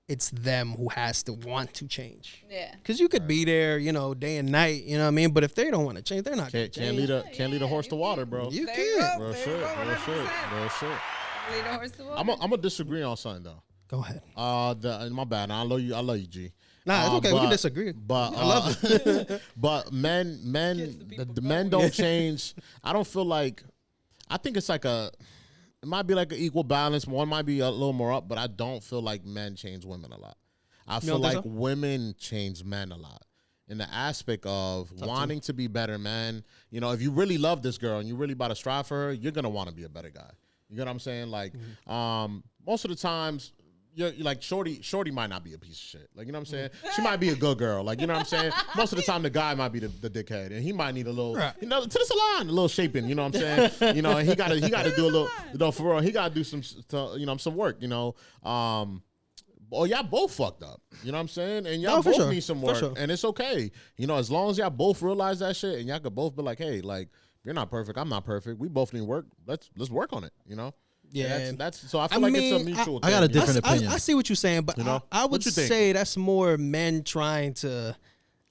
it's them who has to want to change. Yeah. Because you could be there, day and night, you know what I mean? But if they don't want to change, they're not going to change. Can't lead a horse to water, bro. You can't. Real shit. Lead a horse to water. I'm gonna disagree on something though. Go ahead. My bad. I love you, G. Nah, it's okay. We can disagree. But I love it. but the men don't change. I don't feel like. I think it's like it might be like an equal balance. One might be a little more up, but I don't feel like men change women a lot. I feel like women change men a lot. In the aspect of wanting to be better men. If you really love this girl and you really about to strive for her, you're gonna want to be a better guy. You know what I'm saying? Like, most of the times, you're like Shorty might not be a piece of shit. Like, you know what I'm saying? She might be a good girl. Like, you know what I'm saying? Most of the time, the guy might be the dickhead, and he might need a little, to the salon, a little shaping. You know what I'm saying? And he got to do a little, for real, he got to do some work. Y'all both fucked up. You know what I'm saying? And y'all both need some work, and it's okay. As long as y'all both realize that shit, and y'all could both be like, hey, like. You're not perfect. I'm not perfect. We both need work. Let's work on it. Yeah, that's so. I feel like it's a mutual. I got a different opinion. I see what you're saying, but I would say that's more men trying to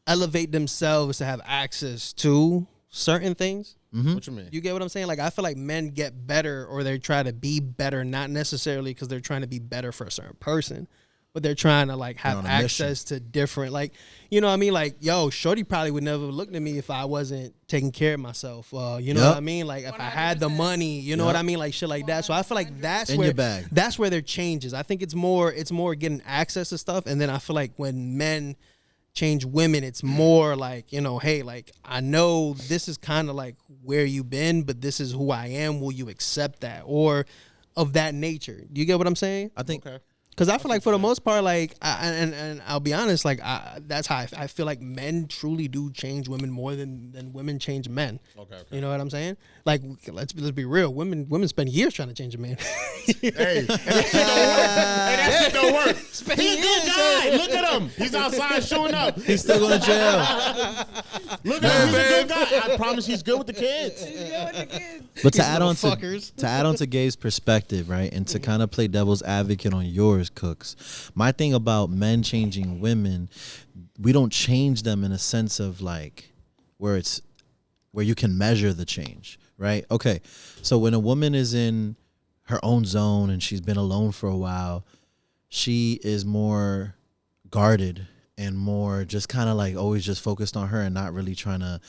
elevate themselves to have access to certain things. Mm-hmm. What you mean? You get what I'm saying? Like I feel like men get better, or they try to be better, not necessarily because they're trying to be better for a certain person. But they're trying to like have access to different, like, you know what I mean? Like, yo, Shorty probably would never look at me if I wasn't taking care of myself. You know what I mean? Like if 100%. I had the money, you know what I mean? Like shit like that. So I feel like that's where there changes. I think it's more getting access to stuff. And then I feel like when men change women, it's more like, hey, like I know this is kind of like where you've been, but this is who I am. Will you accept that? Or of that nature. Do you get what I'm saying? I think Because I feel like for the most part, like, and I'll be honest, like, that's how I feel like men truly do change women more than women change men. Okay. You know what I'm saying? Like, let's be real. Women spend years trying to change a man. Hey, that shit don't work. He's a good guy. Look at him. He's outside showing up. He's still going to jail. Look at him. He's a good guy. I promise he's good with the kids. But to add on to Gabe's perspective, right, and to kind of play devil's advocate on yours, Cooks, my thing about men changing women, we don't change them in a sense of like where you can measure the change, right? Okay, so when a woman is in her own zone and she's been alone for a while, she is more guarded and more just kind of like always just focused on her and not really trying to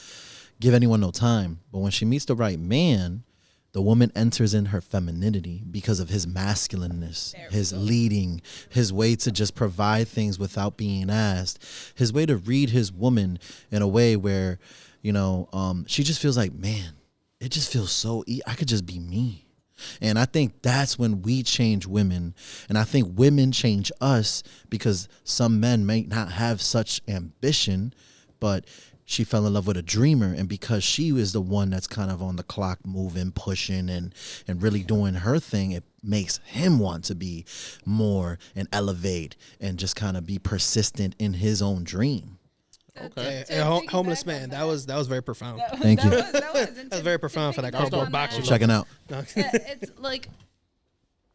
give anyone no time. But when she meets the right man, the woman enters in her femininity because of his masculineness, his leading, his way to just provide things without being asked, his way to read his woman in a way where, she just feels like, man, it just feels so I could just be me. And I think that's when we change women. And I think women change us because some men may not have such ambition, but she fell in love with a dreamer, and because she is the one that's kind of on the clock, moving, pushing, and really doing her thing, it makes him want to be more and elevate and just kind of be persistent in his own dream. Okay, homeless man. That was very profound. Thank you. That was very profound for that cardboard box. Checking out. It's like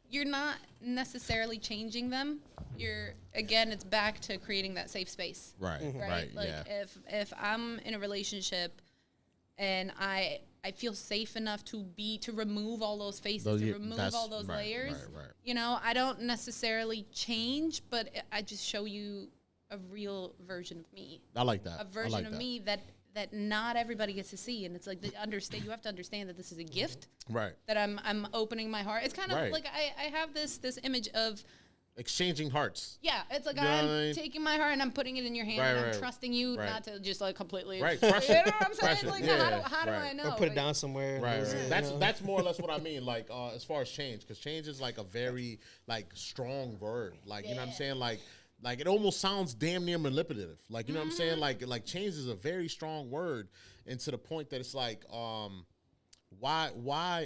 you're not necessarily changing them. It's back to creating that safe space. Right. Right. Like yeah. if I'm in a relationship and I feel safe enough to remove all those faces, to remove all those layers. Right. I don't necessarily change, but I just show you a real version of me. I like that. A version of me that not everybody gets to see, and it's like you have to understand that this is a gift. Right. That I'm opening my heart. It's kind of like I have this image of exchanging hearts. Yeah, it's like I'm taking my heart and I'm putting it in your hand, and I'm trusting you not to just like completely. Right. Crush it. You know what I'm saying? Like how do I know? Or put it down somewhere. Right. That's more or less what I mean. Like as far as change, because change is like a very like strong word. Like you know what I'm saying? Like it almost sounds damn near manipulative. Like you know what I'm saying? Like change is a very strong word, and to the point that it's like why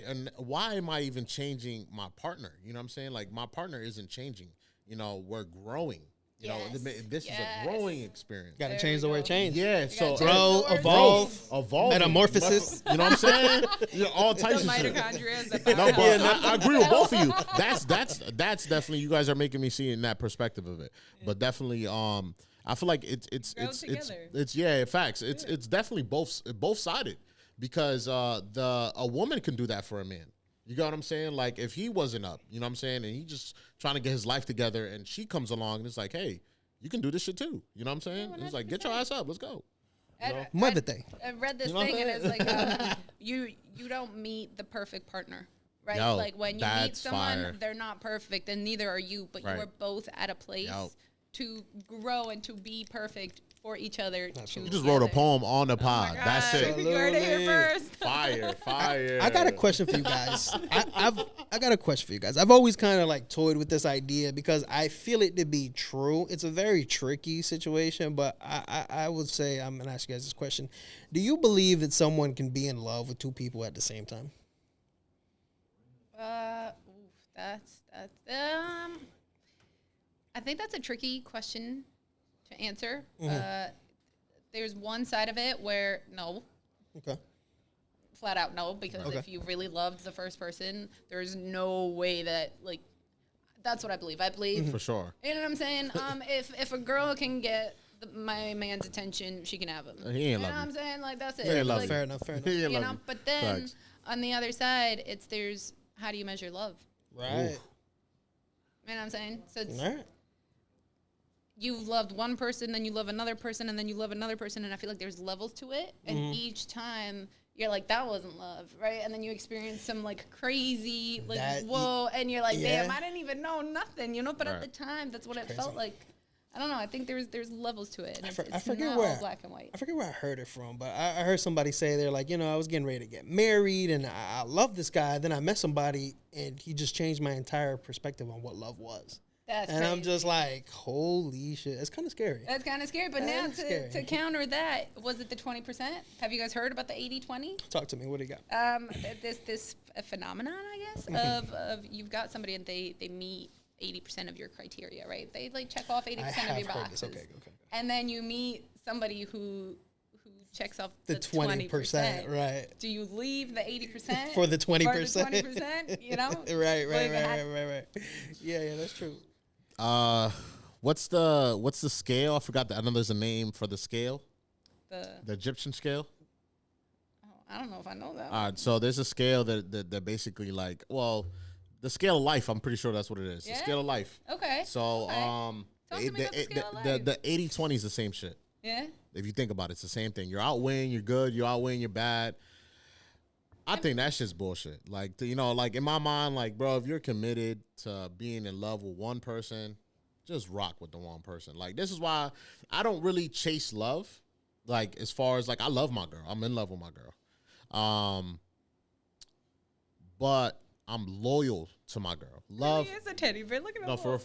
am I even changing my partner? You know what I'm saying? Like my partner isn't changing. We're growing. This is a growing experience. Got to change the word change. Yeah, so grow, evolve, metamorphosis. You know what I'm saying? All types of shit. I agree with both of you. That's definitely, you guys are making me see in that perspective of it. But definitely, I feel like it's facts. It's definitely both sided, because a woman can do that for a man. You got what I'm saying? Like, if he wasn't up, you know what I'm saying, and he just trying to get his life together, and she comes along and it's like, hey, you can do this shit too. You know what I'm saying? It's like, get your ass up. Let's go. I read this thing, and it's like, you don't meet the perfect partner, right? Like, when you meet someone, they're not perfect, and neither are you, but you are both at a place to grow and to be perfect for each other. You just wrote a poem on the pod. That's it. You heard it here first. Fire. I got a question for you guys. I got a question for you guys. I've always kind of like toyed with this idea because I feel it to be true. It's a very tricky situation, but I would say, I'm gonna ask you guys this question: do you believe that someone can be in love with two people at the same time? I think that's a tricky question to answer. There's one side of it where no. Okay. Flat out no, because if you really loved the first person, there's no way that, like, that's what I believe. I believe for sure. You know what I'm saying? If a girl can get my man's attention, she can have him. He ain't love what I'm saying? Like, that's it. Fair enough. Fair enough. You know, but then on the other side, there's how do you measure love? Right. You know what I'm saying? So it's you've loved one person, then you love another person, and then you love another person, and I feel like there's levels to it, and each time you're like, that wasn't love, right? And then you experience some like crazy, like whoa, and you're like, damn, I didn't even know nothing, you know? But at the time, that's what it felt like. I don't know. I think there's levels to it. And I forget not all black and white. I forget where I heard it from, but I heard somebody say they're like, I was getting ready to get married, and I love this guy. Then I met somebody, and he just changed my entire perspective on what love was. That's and crazy. I'm just like, holy shit. It's kind of scary. That's kind of scary. But now to counter that, was it the 20%? Have you guys heard about the 80-20? Talk to me. What do you got? This phenomenon, I guess, of you've got somebody and they meet 80% of your criteria, right? They like check off 80% of your boxes. Okay. And then you meet somebody who checks off the 20%, right? Do you leave the 80% for the 20%? You know? Right. Yeah, that's true. What's the scale? I forgot. I know there's a name for the scale. The Egyptian scale. Oh, I don't know if I know that. All right, so there's a scale that basically like, well, the scale of life. I'm pretty sure that's what it is. Yeah? The scale of life. Okay. So the 80-20 is the same shit. Yeah. If you think about it, it's the same thing. You're outweighing, you're good. You're outweighing, you're bad. I think that's just bullshit. Like, you know, like in my mind, like, bro, if you're committed to being in love with one person, just rock with the one person. Like, this is why I don't really chase love. Like, as far as, like, I love my girl. I'm in love with my girl. But I'm loyal to my girl. Love is a teddy bear. Look at no, for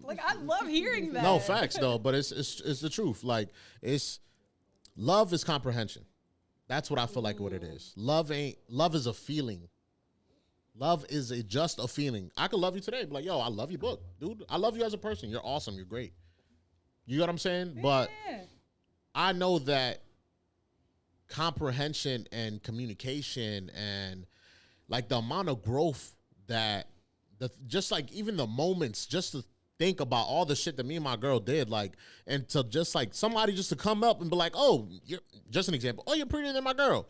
like I love hearing that. No, facts though, but it's the truth. Like, it's love is comprehension. That's what I feel like what it is. Love is a feeling. Love is just a feeling. I could love you today, be like, yo, I love your book, dude. I love you as a person. You're awesome. You're great. You know what I'm saying? Yeah. But I know that comprehension and communication and like the amount of growth that just like even the moments just to think about all the shit that me and my girl did, like, and to just like somebody just to come up and be like, oh, you're just an example. Oh, you're prettier than my girl.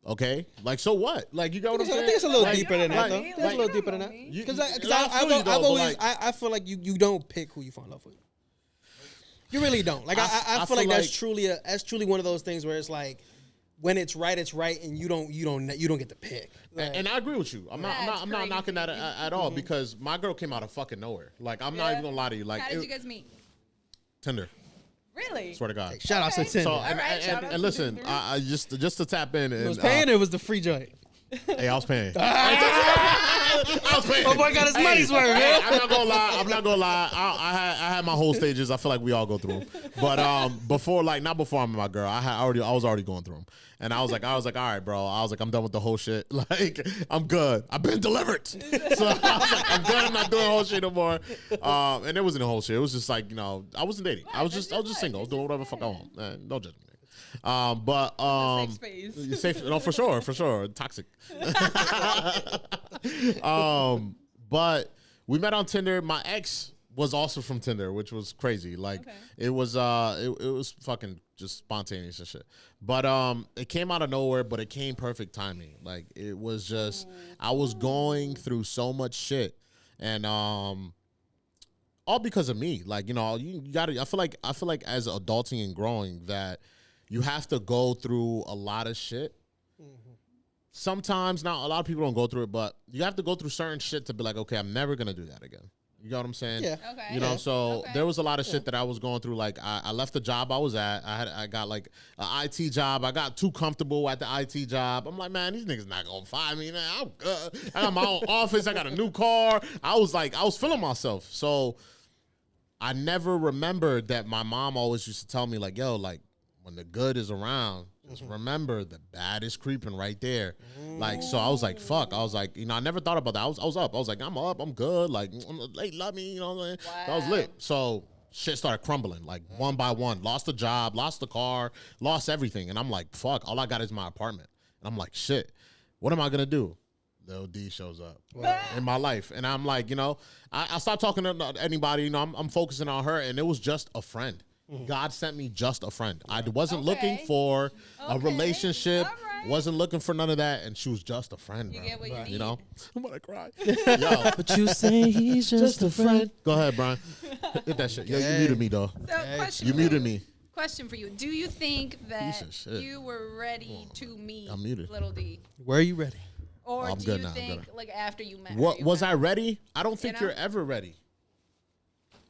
Okay, like, so what? Like, you got what I'm saying? I think it's a little like, deeper than that, though. It's a little deeper than that. Because I've always I feel like you don't pick who you fall in love with. You really don't. Like, I feel like that's truly one of those things where it's like, when it's right, and you don't get to pick. Like, and I agree with you. I'm not knocking that at all because my girl came out of fucking nowhere. Like, I'm not even gonna lie to you. Like, how did you guys meet? Tinder. Really? Swear to God. Hey, shout out to Tinder. So, and listen, I just to tap in. And, was paying or was the free joint? Hey, I was paying. I was paying. Oh boy, got his money's worth, man. I'm not gonna lie. I had my whole stages. I feel like we all go through them. But not before I'm with my girl. I was already going through them. And I was like, all right, bro. I was like, I'm done with the whole shit. Like, I'm good. I've been delivered. So I was like, I'm done. I'm not doing the whole shit no more. And it wasn't a whole shit. It was just like, you know, I wasn't dating. I was just single. I was doing whatever the fuck I want. Don't judge me. Safe, no, for sure, toxic. But we met on Tinder. My ex was also from Tinder, which was crazy. Like, it was fucking just spontaneous and shit. But it came out of nowhere, but it came perfect timing. Like, it was just I was going through so much shit, and all because of me. Like, you know, you gotta. I feel like as adulting and growing that. You have to go through a lot of shit. Mm-hmm. Sometimes, not a lot of people don't go through it, but you have to go through certain shit to be like, okay, I'm never going to do that again. You know what I'm saying? Yeah. Okay. You know, so there was a lot of shit that I was going through. Like, I left the job I was at. I got like an IT job. I got too comfortable at the IT job. I'm like, man, these niggas not going to fire me. Man, I'm good. I got my own office. I got a new car. I was feeling myself. So I never remembered that my mom always used to tell me, like, yo, like, when the good is around, just remember the bad is creeping right there. Like, so I was like, fuck. I was like, you know, I never thought about that. I was up. I was like, I'm up. I'm good. Like, they love me. You know what I'm saying? Wow. I was lit. So shit started crumbling, like, one by one. Lost the job, lost the car, lost everything. And I'm like, fuck. All I got is my apartment. And I'm like, shit. What am I going to do? Lil D shows up in my life. And I'm like, you know, I stopped talking to anybody. You know, I'm focusing on her. And it was just a friend. God sent me just a friend. I wasn't looking for a relationship. Right. Wasn't looking for none of that. And she was just a friend, bro. You get what you need. You know? I'm going to cry. Yo. But you say he's just a friend. Go ahead, Brian. Hit that shit. Yo, you muted me, though. So you muted me. Question for you. Do you think that you were ready to meet Little D? Were you ready? Or do you think, like, after you met her? Was I ready? I don't think you're ever ready.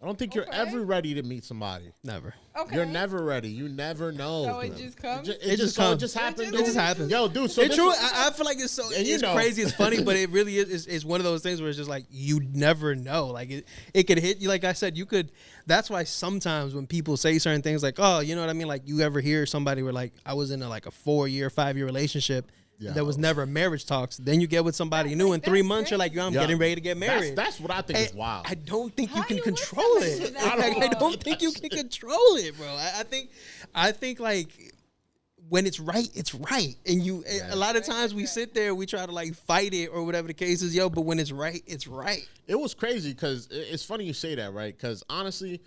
I don't think you're ever ready to meet somebody. Never. Okay. You're never ready. You never know. So it just comes? It just happens. It just happens. Yo, dude. So it's true. I feel like it's so it's crazy. It's funny, but it really is. It's one of those things where it's just like you never know. Like it could hit you. Like I said, you could. That's why sometimes when people say certain things like, oh, you know what I mean? Like you ever hear somebody where like I was in a 4-year, 5-year relationship. Yeah, there was never marriage talks. Then you get with somebody new in 3 months. You're like, yo, I'm getting ready to get married. That's what I think is wild. I don't think you can control it. I don't think you can control it, bro. I think like when it's right, it's right. And a lot of times we sit there, we try to like fight it or whatever the case is, yo. But when it's right, it's right. It was crazy because it's funny you say that, right? Because honestly,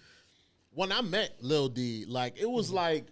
when I met Lil D, like it was like.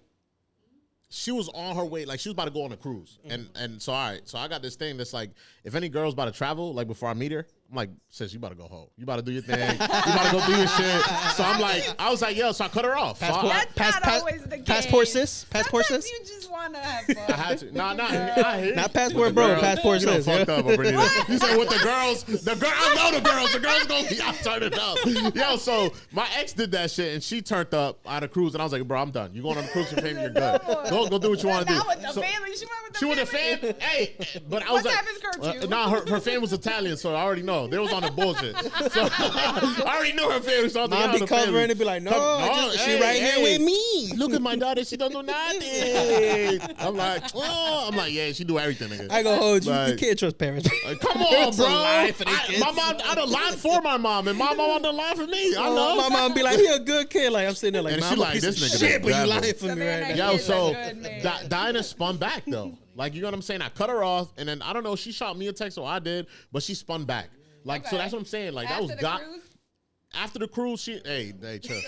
She was on her way, like she was about to go on a cruise. And so, all right, so I got this thing that's like, if any girl's about to travel, like before I meet her, I'm like, sis, you better go home. You better do your thing. You better go do your shit. So I was like, yo, so I cut her off. That's not always the case. Passport sis? Passport Sometimes sis? you just want to have fun. I had to. I hate Not passport bro, passport you know, sis. fucked up, Arbenita. You said with the girls, I know the girls. The girls gonna be out turning up. Yo, so my ex did that shit and she turned up on a cruise and I was like, bro, I'm done. You going on the cruise with your family, you're good. Go do what you want to do. Not with the family. She went with the family. She with the fan. Hey, but I was What like, time is curfew? nah, her fan was Italian, so I already know. They was on the bullshit. So I already knew her family. So I was like, Mom be covering and be like, no, she right here with me. Look at my daughter. She don't do nothing. I'm like, yeah, she do everything. Nigga. I go hold you. You can't trust parents. Come on, bro. My mom, I'd have lied for my mom, and my mom on the line for me. I know. My mom be like, he a good kid. Like I'm sitting there like, and Mom, she I'm like, a piece this of nigga shit, but you lying for me Savannah, right now. Yo, He's a so good man. Dinah spun back though. Like, you know what I'm saying? I cut her off, and then I don't know. She shot me a text, or I did, but she spun back. Like, so that's what I'm saying. Like, After that was the got. cruise? After the cruise, hey, chill.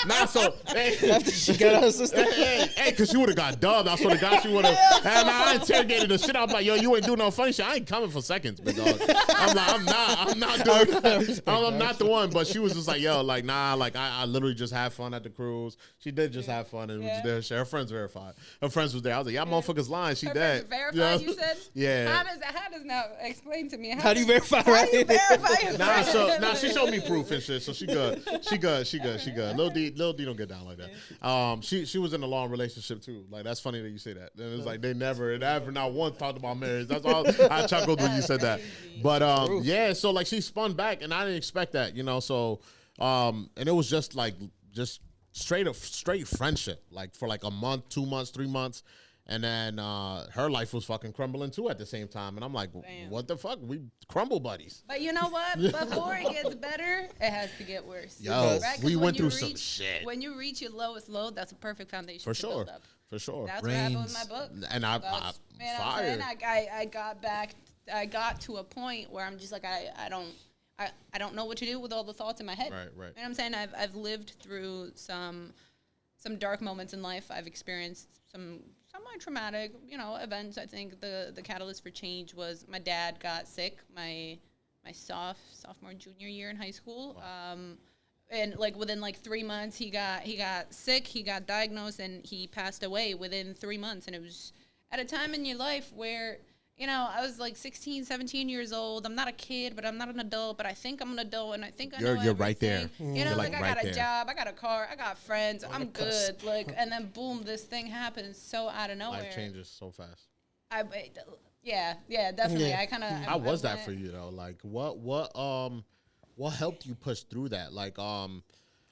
Nah, so, hey. After she got her sister. Hey, because she would have got dubbed. I sort of got she would have. And I interrogated the shit. I was like, yo, you ain't doing no funny shit. I ain't coming for seconds, big dog. I'm like, I'm not doing that. I'm not the one. But she was just like, yo, like, nah, like, I literally just had fun at the cruise. She did just have fun and was there. Her friends verified. Her friends was there. I was like, y'all motherfuckers lying. She Her dead. friends verified, Yeah. you said? Yeah. How does now explain to me? How do you verify How right do you verify your Nah, friends? she showed me proof and shit, so she good. She good. Lil D don't get down like that. She was in a long relationship too. Like, that's funny that you say that. And it's like they never not once talked about marriage. That's all I chuckled when you said that. But yeah, so like she spun back and I didn't expect that, you know. So and it was just straight friendship, like for like a month, 2 months, 3 months. And then her life was fucking crumbling too at the same time. And I'm like, what the fuck? We crumble buddies. But you know what? Before it gets better, it has to get worse. Yo, right? we went through some shit. When you reach your lowest low, that's a perfect foundation For to sure. build up. For sure. That's what happened with my book. And Man, I'm fired. saying I got to a point where I'm just like, I don't know what to do with all the thoughts in my head. Right. And I'm saying I've lived through some dark moments in life. I've experienced some traumatic, events. I think the catalyst for change was my dad got sick my sophomore junior year in high school. Wow. And like within like 3 months he got sick, he got diagnosed, and he passed away within 3 months. And it was at a time in your life where I was like 16, 17 years old. I'm not a kid, but I'm not an adult, but I think I'm an adult, and I think I know everything. You're right there. You're like I right got a there. job, I got a car, I got friends, I'm good. Like, and then boom, this thing happens so out of nowhere. Life changes so fast. Yeah, definitely. Yeah. I kind of. How was that for you though? Like, what helped you push through that? Like,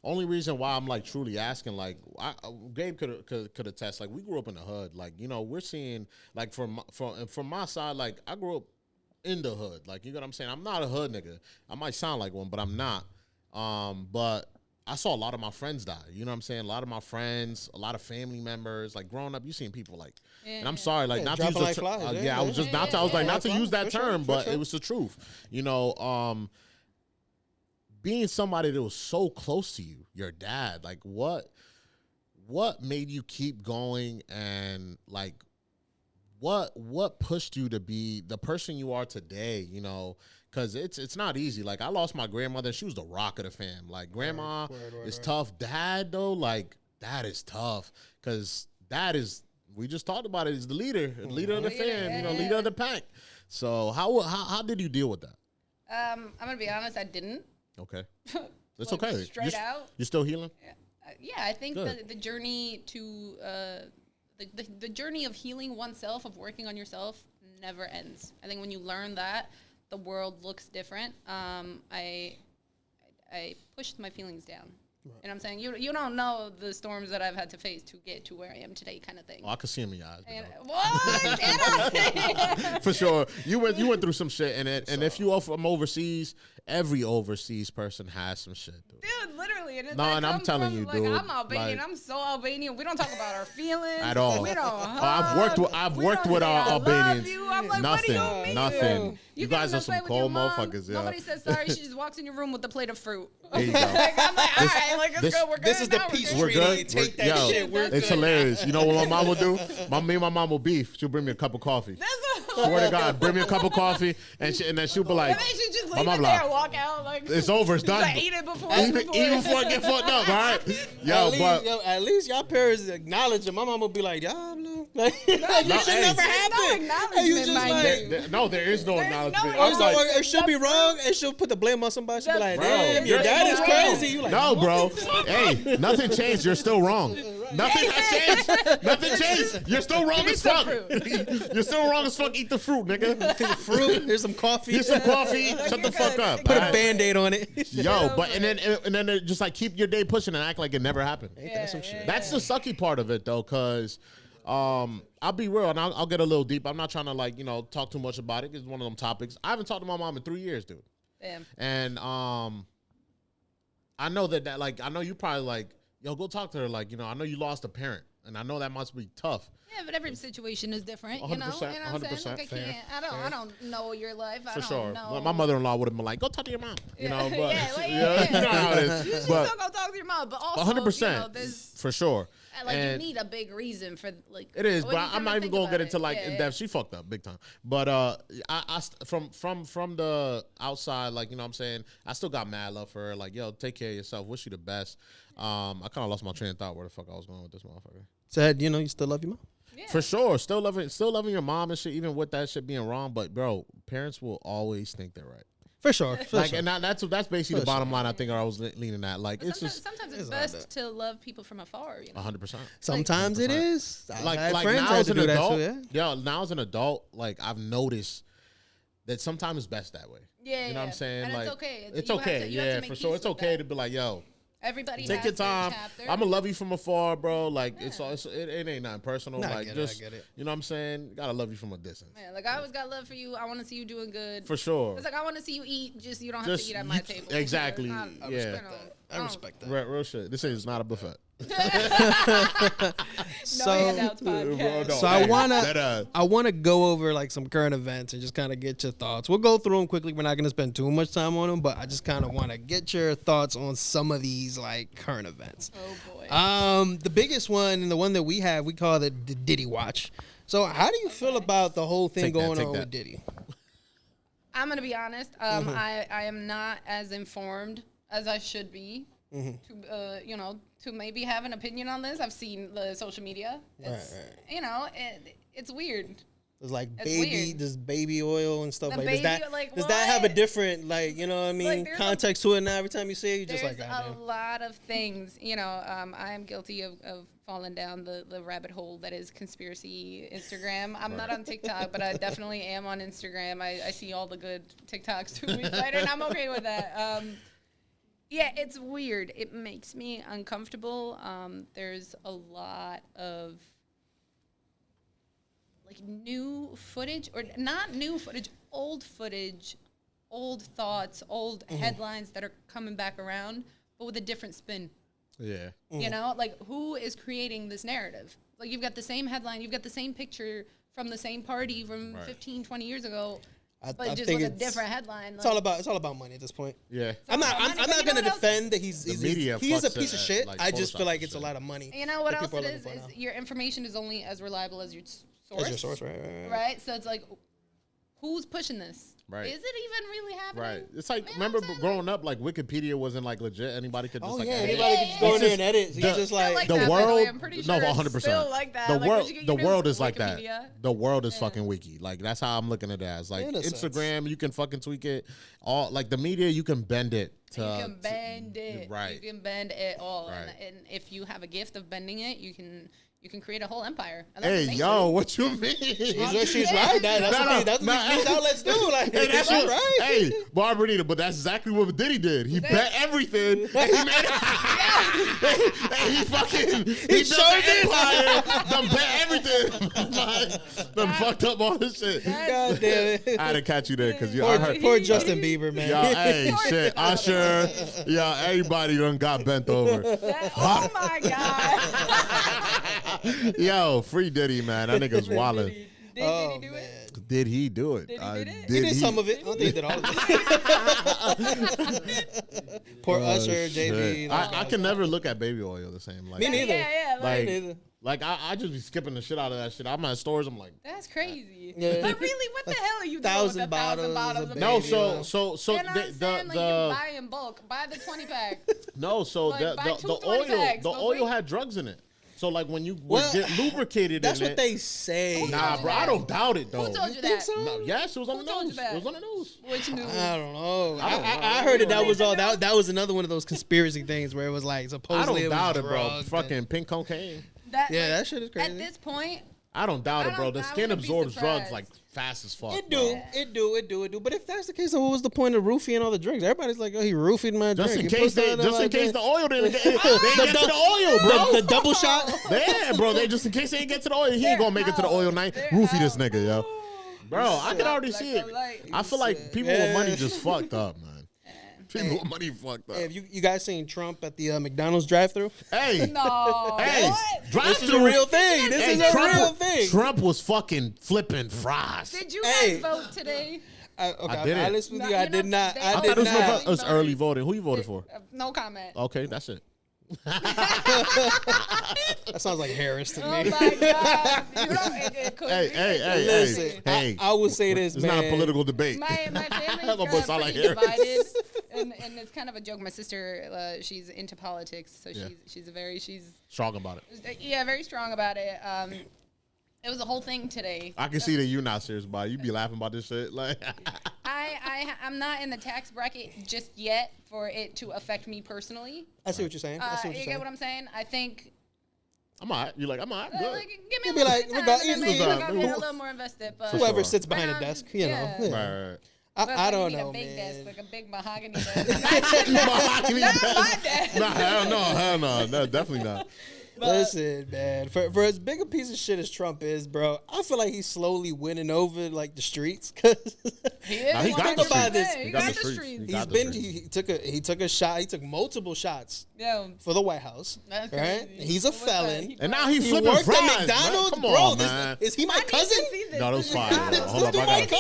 only reason why I'm like truly asking, like, Gabe could attest. Like, we grew up in the hood. Like, we're seeing like from my side. Like, I grew up in the hood. Like, you know what I'm saying? I'm not a hood nigga. I might sound like one, but I'm not. But I saw a lot of my friends die. You know what I'm saying? A lot of my friends, a lot of family members. Like, growing up, you seen people like, and I'm sorry, like, not to use the term. I was just not to. I was like, not to use that term, but it was the truth. Being somebody that was so close to you, your dad, like what made you keep going, and like what pushed you to be the person you are today, because it's not easy. Like, I lost my grandmother. She was the rock of the fam. Like, grandma is tough. Dad, though, like, that is tough, because dad is, we just talked about it, is the leader of the fam, leader of the pack. So how did you deal with that? I'm gonna be honest, I didn't. Okay. It's Like, okay. straight out. You're still healing? Yeah, I think Good. the journey to the journey of healing oneself, of working on yourself, never ends. I think when you learn that, the world looks different. I pushed my feelings down. Right. You know what I'm saying? You don't know the storms that I've had to face to get to where I am today, kind of thing. Oh, I could see him in your eyes. What? Get up. For sure. You went through some shit, and if you are from overseas, every overseas person has some shit, dude. Dude, literally. And I'm telling you, dude. I'm Albanian. Like, I'm so Albanian. We don't talk about our feelings. At all. We don't hug. I've worked with our Albanians. I'm like, nothing. What do you mean? Nothing. You guys are this some way with cold your mom. motherfuckers, yeah. Nobody says sorry. She just walks in your room with a plate of fruit. There you go. Like, I'm like, all right, like, let's go. We're good. This is the now, peace We're treaty. good. Take that shit. We're It's good. hilarious. You know what my mom will do? Me and my mom will beef. She'll bring me a cup of coffee. That's Swear to God, bring me a cup of coffee, and then she'll be like, and then she just my leave mom it like, there and walk out. Like, it's over, it's done. like, eat it before Even before I get fucked up, all right? At least y'all parents acknowledge it. My mom would be like, y'all know. Like, this shit never happened. And you just like, no, there is no acknowledgement. Or she'll be wrong, and she'll put the blame on somebody. She'll be like, damn, your dad is crazy. You like, no, bro. Hey, nothing changed. You're still wrong. Nothing has changed. Nothing changed. You're still wrong as fuck. You're still wrong as fuck. Eat the fruit, nigga. Fruit. Here's some coffee. Here's some coffee. Shut the fuck up. Put a Band-Aid on it. Yo, but and then just like keep your day pushing and act like it never happened. That's some shit. That's the sucky part of it though, cause I'll be real and I'll get a little deep. I'm not trying to like talk too much about it. It's one of them topics. I haven't talked to my mom in 3 years, dude. Damn. And I know that like I know you probably like, yo, go talk to her. Like, I know you lost a parent, and I know that must be tough. Yeah, but every situation is different. 100%, You know what I'm saying? Like, I don't know your life. For I sure. don't know. My mother-in-law would have been like, go talk to your mom. But yeah, you know how it is. You should But still go talk to your mom, but also 100%, for sure. Like, and you need a big reason for like. it is, but when you I'm not come even to gonna get think into about like it. in depth. She fucked up big time. But from the outside, like what I'm saying, I still got mad love for her. Like, yo, take care of yourself. Wish you the best. I kind of lost my train of thought where the fuck I was going with this motherfucker. Said, you still love your mom. Yeah. For sure, still loving your mom and shit, even with that shit being wrong. But bro, parents will always think they're right. For sure. And that's basically the bottom line. I think I was leaning at. Like, it's just sometimes it's best to love people from afar. 100%. Sometimes it is. Like now as an adult, now as an adult, like I've noticed that sometimes it's best that way. Yeah, you know what I'm saying? And like, it's okay. It's okay. Yeah, for sure. It's okay to be like, yo. Everybody take has your time. I'm gonna love you from afar, bro. Like it ain't nothing personal. Nah, like I just get it. You know what I'm saying? Gotta love you from a distance. Yeah, like I always got love for you. I want to see you doing good. For sure. It's like I want to see you eat. Just you don't have to eat at my table. Exactly. I respect that. Real shit. This is not a buffet. So I I wanna go over like some current events and just kind of get your thoughts. We'll go through them quickly. We're not gonna spend too much time on them, but I just kind of want to get your thoughts on some of these like current events. Oh boy. The biggest one and the one that we have, we call it the Diddy Watch. So how do you feel about the whole thing going on with Diddy? I'm gonna be honest. I am not as informed as I should be. To maybe have an opinion on this. I've seen the social media. It's, it's weird. There's like there's baby oil and stuff like that. Does that what? have a different context to it now? Every time you say it, you just there's like, a lot of things. I am guilty of falling down the rabbit hole that is conspiracy Instagram. I'm not on TikTok, but I definitely am on Instagram. I see all the good TikToks 2 weeks later, and I'm okay with that. Yeah, it's weird. It makes me uncomfortable. There's a lot of like new footage, or not new footage, old thoughts, old headlines that are coming back around, but with a different spin. Yeah. Like who is creating this narrative? Like you've got the same headline, you've got the same picture from the same party from 15, 20 years ago. But I just with a different headline. It's all about money at this point. Yeah. I'm not going to defend that he's a piece of shit. Like I just feel like it's a lot of money. You know what else it is your information is only as reliable as your source. As your source, right. Right? So it's like, who's pushing this? Right. Is it even really happening? Right. It's like, remember growing up, like Wikipedia wasn't like legit. Anybody could just anybody could just go in there and edit. It's just like the world. I'm pretty no, sure 100%. Still like that. The world is like that. The world is fucking wiki. Like that's how I'm looking at it as. Like Instagram, you can fucking tweak it. All like the media, you can bend it. You can bend it. Right. You can bend it all. Right. And if you have a gift of bending it, you can create a whole empire. Hey, yo, what you mean? She's right. That's what these outlets do. Like, that's right. Hey, Arbenita, but that's exactly what Diddy did. He bet everything. And he made he built an empire. Done bet everything. Done fucked up all this shit. God damn it. I had to catch you there because poor Justin Bieber, man. Yo, hey, shit, Usher. Yo, everybody done got bent over. Oh my God. Yo, free Diddy, man. That nigga's wildin'. Did Diddy do it? Did he do it? Did he did it? He did some of it. I don't think he did all of it. Poor Usher, JB. I can never look at baby oil the same. Like, me neither. Yeah. Like, Like I just be skipping the shit out of that shit. I'm at stores. I'm like, that's crazy. Yeah. But really, what the hell are you doing with 1,000 1,000 bottles? of no. baby So you know what I'm saying? Like, you buy in bulk, buy the 20 pack. no. So Like, buy two the 20 oil packs, the but oil wait. had drugs in it. So like when you Well, get lubricated, That's in what it, they say. Nah, bro, I don't doubt it though. Who told you think that? so? No, yes, it was on Who the told you news. that? It was on the news. Which news? I don't know. I don't know. I heard that was all that was another one of those conspiracy things where it was like I supposedly don't it was doubt it, bro. drugged and- Fucking pink cocaine. Yeah, that shit is crazy. At this point, I don't doubt it, bro. The I skin wouldn't be absorbs drugs surprised. like fast as fuck. It bro. do. But if that's the case, then what was the point of roofing all the drinks? Everybody's like, oh, he roofied my Just drink. in He case put that just in like case that. the oil didn't get, they didn't get to the oil, bro. The double shot. Yeah, bro. They just in case they didn't get to the oil, he ain't gonna make it to the oil night. Roofie this nigga, yo. Bro, I can already see it. I feel like people with money just fucked up, man. People with money fucked up. Hey, have you guys seen Trump at the McDonald's drive-thru? Hey, no. hey, What? drive This is a real thing. This is a real thing. Trump was fucking flipping fries. Did you Hey. guys vote today? I Okay, didn't. I'll be honest with No, you, I you did know, not. they- I I did thought not. it was early voting. Who you voted for? No comment. Okay, that's it. That sounds like Harris to Oh me. my God. You don't, it could Hey, be. hey, Listen, hey. I will say this, It's man. not a political debate. My family's That kind boy of sound like pretty Harris. divided, and it's kind of a joke. My sister, she's into politics, so Yeah. she's Strong about it. very strong about it. It was a whole thing today. I can see that you're not serious about it. You be laughing about this shit. Like, I'm not in the tax bracket just yet for it to affect me personally. I see what you're saying. I see what You you're get saying. what I'm saying? I think. I'm all right. You're like, I'm all right. Good. Like, give me You'll a be little like, bit of we got- time, and then easy. maybe I'll get Who- a little more invested. But Whoever sure. sits behind a But, desk, you know. yeah. Yeah. Right, right. I don't you need know, a big man. desk, like a big mahogany desk. Mahogany Not desk. my desk. Nah, hell no, definitely not. Listen, man. For as big a piece of shit as Trump is, bro, I feel like he's slowly winning over like the streets. Cause He is. Nah, he got think the about streets. this. He He got got the the streets. streets. He he's got the been streets. he took a shot. He took multiple shots Yo, for the White House. that's Right? crazy. He's a What's that? felon. And now he He flipping worked fries. at man. McDonald's, Come bro. on, This, man. is he I my need to cousin? see this. No, that was fire. Hold up, This I my gotta,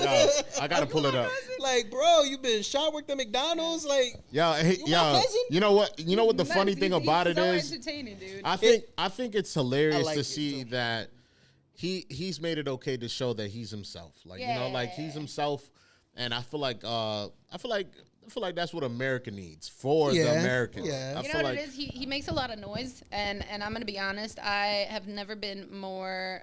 cousin? I gotta pull it up. Like, bro, you been shot worked at McDonald's. Like, Hey, You my cousin? you know what? You know what the funny thing about it so is? entertaining, dude. I think it's hilarious I like to it, see too. that he's made it okay to show that he's himself. Like you know, like he's Yeah. himself, and I feel like that's what America needs for the Yeah, Americans. yeah. I You know feel what like it is? He makes a lot of noise, and I'm gonna be honest. I have never been more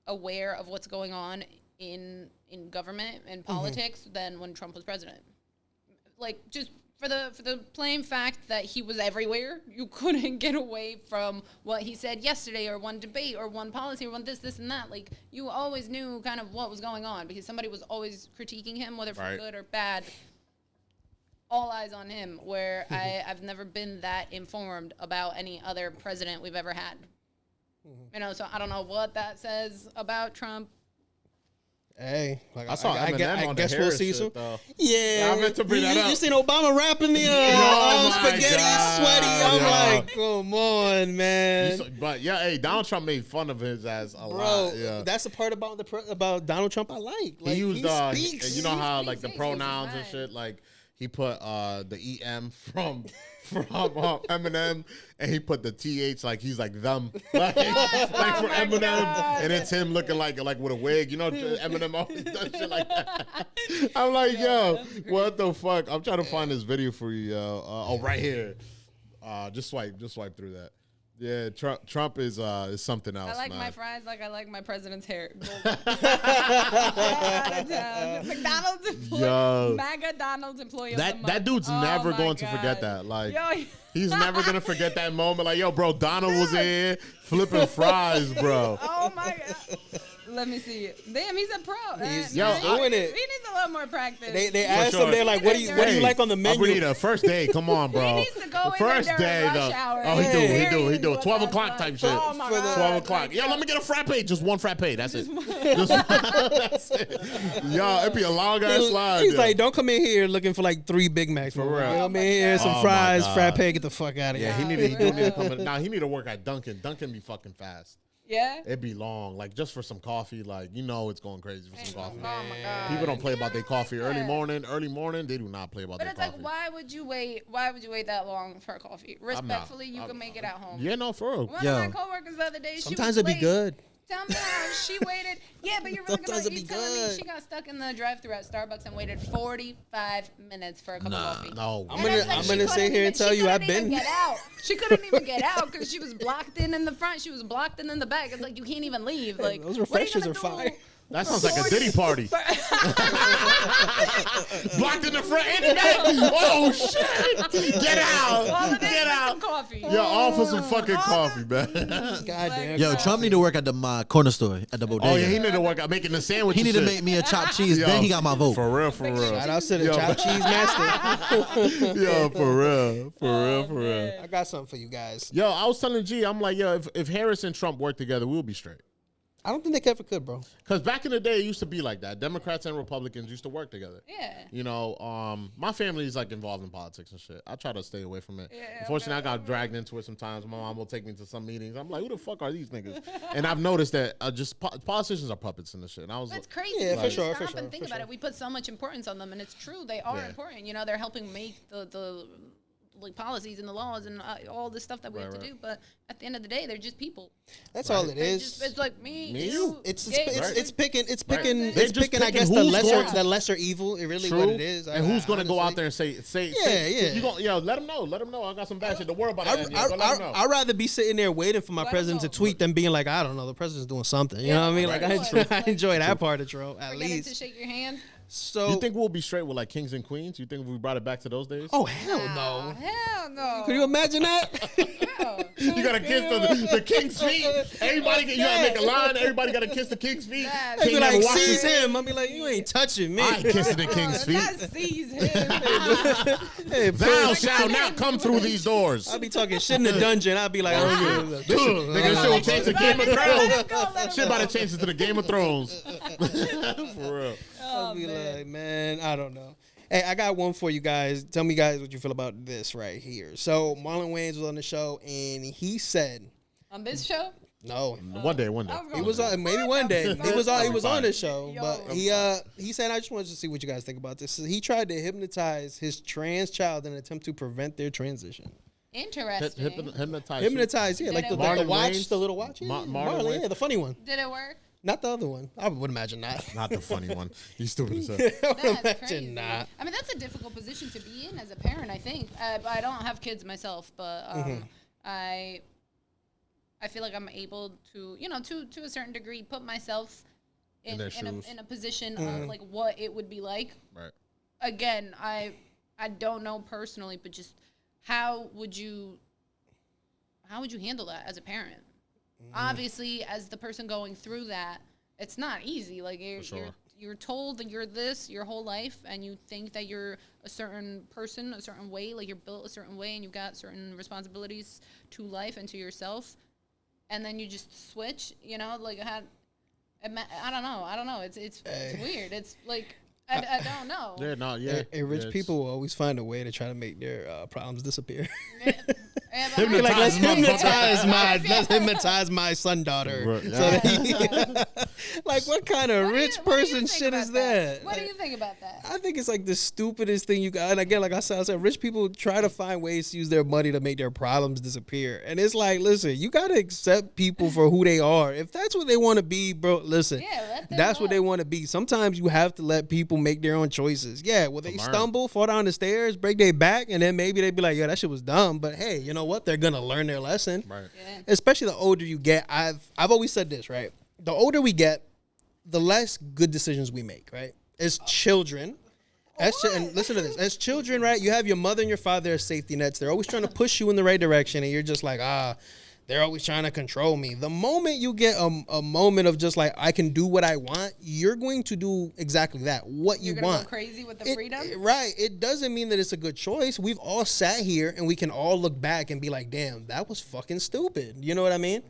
aware of what's going on in government and politics than when Trump was president. Like just for the plain fact that he was everywhere, you couldn't get away from what he said yesterday, or one debate, or one policy, or one this and that. Like you always knew kind of what was going on because somebody was always critiquing him, whether for Right. good or bad. All eyes on him, where I've never been that informed about any other president we've ever had. You know, so I don't know what that says about Trump. hey, like, I saw Eminem on guess the we'll Harris see shit, some. though. Yeah, I meant to bring that up. You seen Obama rapping the Oh my spaghetti God, sweaty? I'm yeah. like, come on, man. But yeah, hey, Donald Trump made fun of his ass a Bro, lot. Yeah. that's the part about about Donald Trump I like. He used speaks. you know how He like the speaks, pronouns he's and fine. shit, like he put the EM from Eminem, and he put the TH like he's like them, like for Eminem, God. and it's him looking like with a wig. You know, Eminem always does shit like that. I'm like, yo, what the fuck? I'm trying to find this video for you, yo. Right here. Just swipe through that. Yeah, Trump is something else. I like man. my fries like I like my president's hair. McDonald's employee, Yo. MAGA Donald's employee of the month. That dude's Oh never my going to God. forget that. Like, Yo, he's never gonna forget that moment. Like, yo, bro, Donald was in here flipping fries, bro. oh my God. Let me see it. Damn, he's a pro. He's doing it. He needs a lot more practice. They asked sure. him. They're like, what do you like on the menu? Arbenita, first day, come on, bro. He needs to go in First there day, during though. rush hour. Oh, he do. Experience what 12 that's o'clock like. type shit. Oh my For the- God. 12 o'clock. Like, Yo, let me get a frappe. Just one frappe. That's it. That's it. Yo, it'd be a long ass slide. He's yo. like, don't come in here looking for like 3 Big Macs. For man. real. Come in here, some Oh my fries, God. frappe, get the fuck out of Yeah, here. he do need to come in. Nah, he need to work at Dunkin'. Dunkin' be fucking fast. Yeah. It'd be long, like just for some coffee. Like it's going crazy for some coffee. Oh my God. People don't play about their coffee early morning. They do not play about their coffee. But it's like, why would you wait? Why would you wait that long for a coffee? Respectfully, you can make it at home. Yeah, no, for real. One of my coworkers the other day, sometimes it'd be good. Tell me how she waited. Yeah, but you're really gonna be telling me she got stuck in the drive-thru at Starbucks and waited 45 minutes for a cup of coffee. No, I'm gonna sit here and tell you I've been. Get out. She couldn't even get out because she was blocked in the front. She was blocked in the back. It's like you can't even leave. Like those refreshers are fire. That sounds like a Diddy party. Blocked in the front and the back. Oh shit! Get out! Get out! Coffee. Yeah, all for some fucking coffee, man. Goddamn. Yo, Trump need to work at the corner store at the bodega. Oh yeah, he need to work out making the sandwich. He need to make me a chopped cheese. Then he got my vote. For real. Shout out to the chopped cheese master. Yo, for real. I got something for you guys. Yo, I was telling G, I'm like, yo, if Harris and Trump work together, we'll be straight. I don't think they ever could, bro. Because back in the day, it used to be like that. Democrats and Republicans used to work together. Yeah. My family is like involved in politics and shit. I try to stay away from it. Unfortunately, I got dragged into it sometimes. My mom will take me to some meetings. I'm like, who the fuck are these niggas? And I've noticed that politicians are puppets in this shit. And I was That's crazy. Yeah, for sure. Stop and think about it. We put so much importance on them, and it's true. They are important. They're helping make the policies and the laws and all the stuff that we have to do, but at the end of the day, they're just people. That's all it is. It's like me, you. It's picking. I guess the the lesser evil. It really True. what it is. And who's gonna go out there and say? Yeah. You gonna let them know. Let them know. I got some bad shit. The world about to end. I'd rather be sitting there waiting for my president to tweet than being like, I don't know, the president's doing something. You know what I mean? Like I enjoy that part of Trump at least. To shake your hand. So you think we'll be straight with like kings and queens? You think if we brought it back to those days? Oh hell no! Hell no! Could you imagine that? You gotta kiss the king's feet. Everybody, you gotta make a line. Everybody gotta kiss the king's feet. They be like, seize him. I'll be like, you ain't touching me. I ain't kissing the king's feet. Seize him. Hey, thou shalt not come through these doors. I'll be talking shit in the dungeon. I'll be like, nigga, this shit will change to Game of Thrones. Shit about to change it to the Game of Thrones. For real. I'll be like, man, I don't know. Hey, I got one for you guys. Tell me, guys, what you feel about this right here. So, Marlon Wayans was on the show, and he said... On this show? No. One day. He was on, maybe one day. He was on this show, but he said, I just wanted to see what you guys think about this. He tried to hypnotize his trans child in an attempt to prevent their transition. Interesting. Hypnotize, yeah. Like the watch, the little watch. Marlon, yeah, the funny one. Did it work? Not the other one. I would imagine not. Not the funny one. He's stupid as hell. That's crazy. Not. I mean, that's a difficult position to be in as a parent, I think. I don't have kids myself, but I feel like I'm able to, to a certain degree, put myself in a position of like what it would be like. Right. Again, I don't know personally, but just how would you handle that as a parent? Obviously, as the person going through that, it's not easy. Like you're told that you're this your whole life, and you think that you're a certain person, a certain way, like you're built a certain way, and you've got certain responsibilities to life and to yourself, and then you just switch. Like I don't know. It's weird. It's like I don't know. Yeah, no, yeah. And rich people will always find a way to try to make their problems disappear. Let's hypnotize my son daughter. Like, what kind of rich person shit is that? What do you think about that? I think it's like the stupidest thing you got. And again, like I said, rich people try to find ways to use their money to make their problems disappear. And it's like, listen, you got to accept people for who they are. If that's what they want to be, bro, listen, that's what they want to be. Sometimes you have to let people make their own choices. Yeah, well, they stumble, fall down the stairs, break their back, and then maybe they be like, yeah, that shit was dumb. But hey, you know what? They're gonna learn their lesson. Right. Yeah. Especially the older you get. I've always said this, right? The older we get, the less good decisions we make, right? As children, and listen to this. As children, right, you have your mother and your father as safety nets. They're always trying to push you in the right direction, and you're just like, they're always trying to control me. The moment you get a moment of just like, I can do what I want, you're going to do exactly that, what you want. You're going to go crazy with the freedom? Right. It doesn't mean that it's a good choice. We've all sat here and we can all look back and be like, damn, that was fucking stupid. You know what I mean?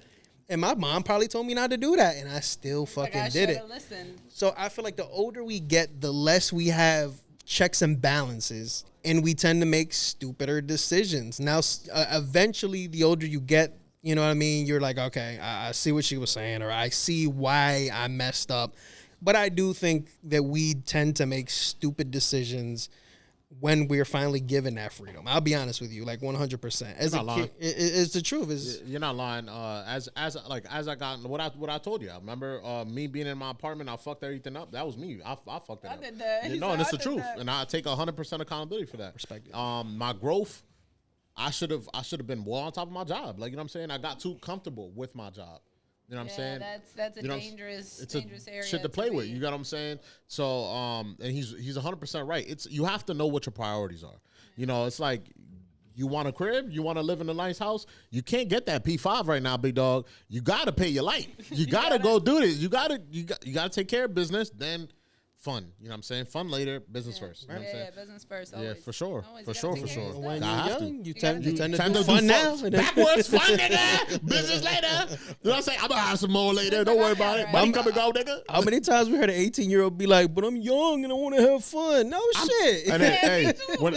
And my mom probably told me not to do that, and I still fucking did it. Listened. So I feel like the older we get, the less we have checks and balances, and we tend to make stupider decisions. Now, eventually, the older you get, you know what I mean? You're like, okay, I see what she was saying, or I see why I messed up. But I do think that we tend to make stupid decisions when we're finally given that freedom. I'll be honest with you, like 100%. As a kid, it's the truth. You're not lying. As I got what I told you. I remember me being in my apartment. I fucked everything up. That was me. I fucked it up. Did that. You know, and it's the truth. And I take 100% accountability for that. Respect it. My growth. I should have been more on top of my job. Like, you know what I'm saying? I got too comfortable with my job. You know what I'm saying? That's a dangerous area. Shit to play with. You got what I'm saying? So, and he's 100% right. You have to know what your priorities are. You know, it's like, you want a crib? You want to live in a nice house? You can't get that P5 right now, big dog. You got to pay your light. You got to go do this. You got to take care of business, then fun. You know what I'm saying? Fun later, business first. You know what I'm saying? Business first. Always. Yeah, for sure. Always. For sure. When I have you're young, to. you tend to do do fun now. Backwards, fun, nigga. Business later. You know what I'm saying? I'm going to have some more later. Don't worry about it. Money come and go, nigga. How many times we heard an 18-year-old be like, but I'm young and I want to have fun? No shit. And then, hey, when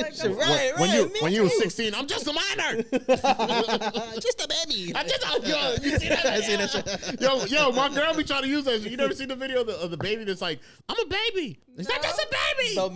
you were 16, I'm just a minor. Just a baby. You see that? I see that shit. Yo, my girl be trying to use that. You never seen the video of the baby that's like, I'm a baby. Is that just a baby? The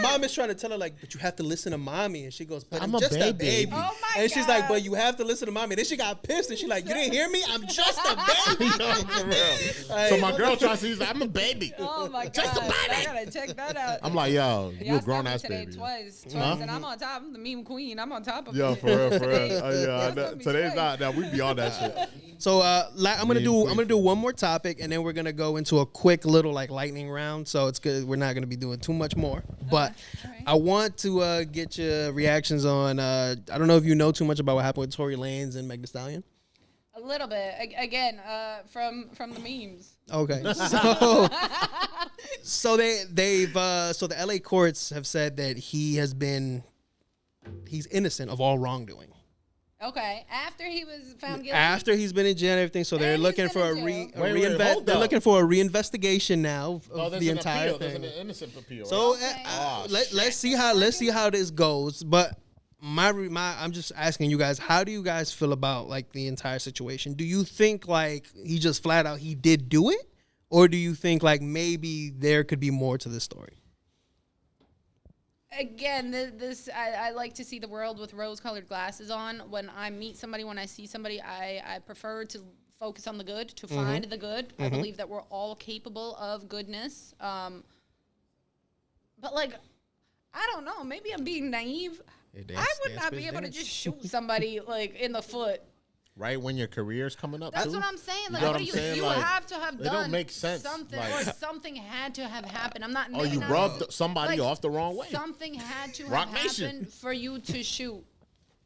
mom is trying to tell her, like, but you have to listen to mommy. And she goes, but I'm a just a baby. baby. Oh my and she's God. like, but you have to listen to mommy. And then she got pissed and she's like, you didn't hear me? I'm just a baby. Yo, for real. So my girl tries to use that. I'm a baby. Oh my God. Just a baby. I gotta check that out. I'm like, yo, you a grown ass today baby. Twice, and I'm on top. I'm the meme queen. I'm on top of Yo, it. for real. Y'all Yeah, told me today's twice. not. Now we be on that shit. So I'm gonna do one more topic and then we're gonna go into a quick little like lightning round. So it's good. We're not gonna be doing too much more, but Alright. I want to get your reactions on. I don't know if you know too much about what happened with Tory Lanez and Meg Thee Stallion. A little bit. Again, from the memes. Okay, so the LA courts have said that he's innocent of all wrongdoing. Okay, after he was found guilty. After he's been in jail and everything, so they're And looking he's for been in jail. Hold up. looking for a reinvestigation now of the entire appeal. There's thing. an innocent appeal. So right? let's see how this goes. But I'm just asking you guys, how do you guys feel about like the entire situation? Do you think like he just flat out he did do it, or do you think like maybe there could be more to this story? Again, I like to see the world with rose-colored glasses on. When I meet somebody, when I see somebody, I prefer to focus on the good, to find the good. I believe that we're all capable of goodness. But like, I don't know. Maybe I'm being naive. I would not be able to just shoot somebody like in the foot. Right when your career's coming up. That's too. what I'm saying. You Like, know what what do I'm you saying? you Like, have to have it done don't make sense. something, Like- or something had to have happened. I'm not. Oh, maybe you not- rubbed somebody like, off the wrong way. Something had to Rock have Nation. happened for you to shoot.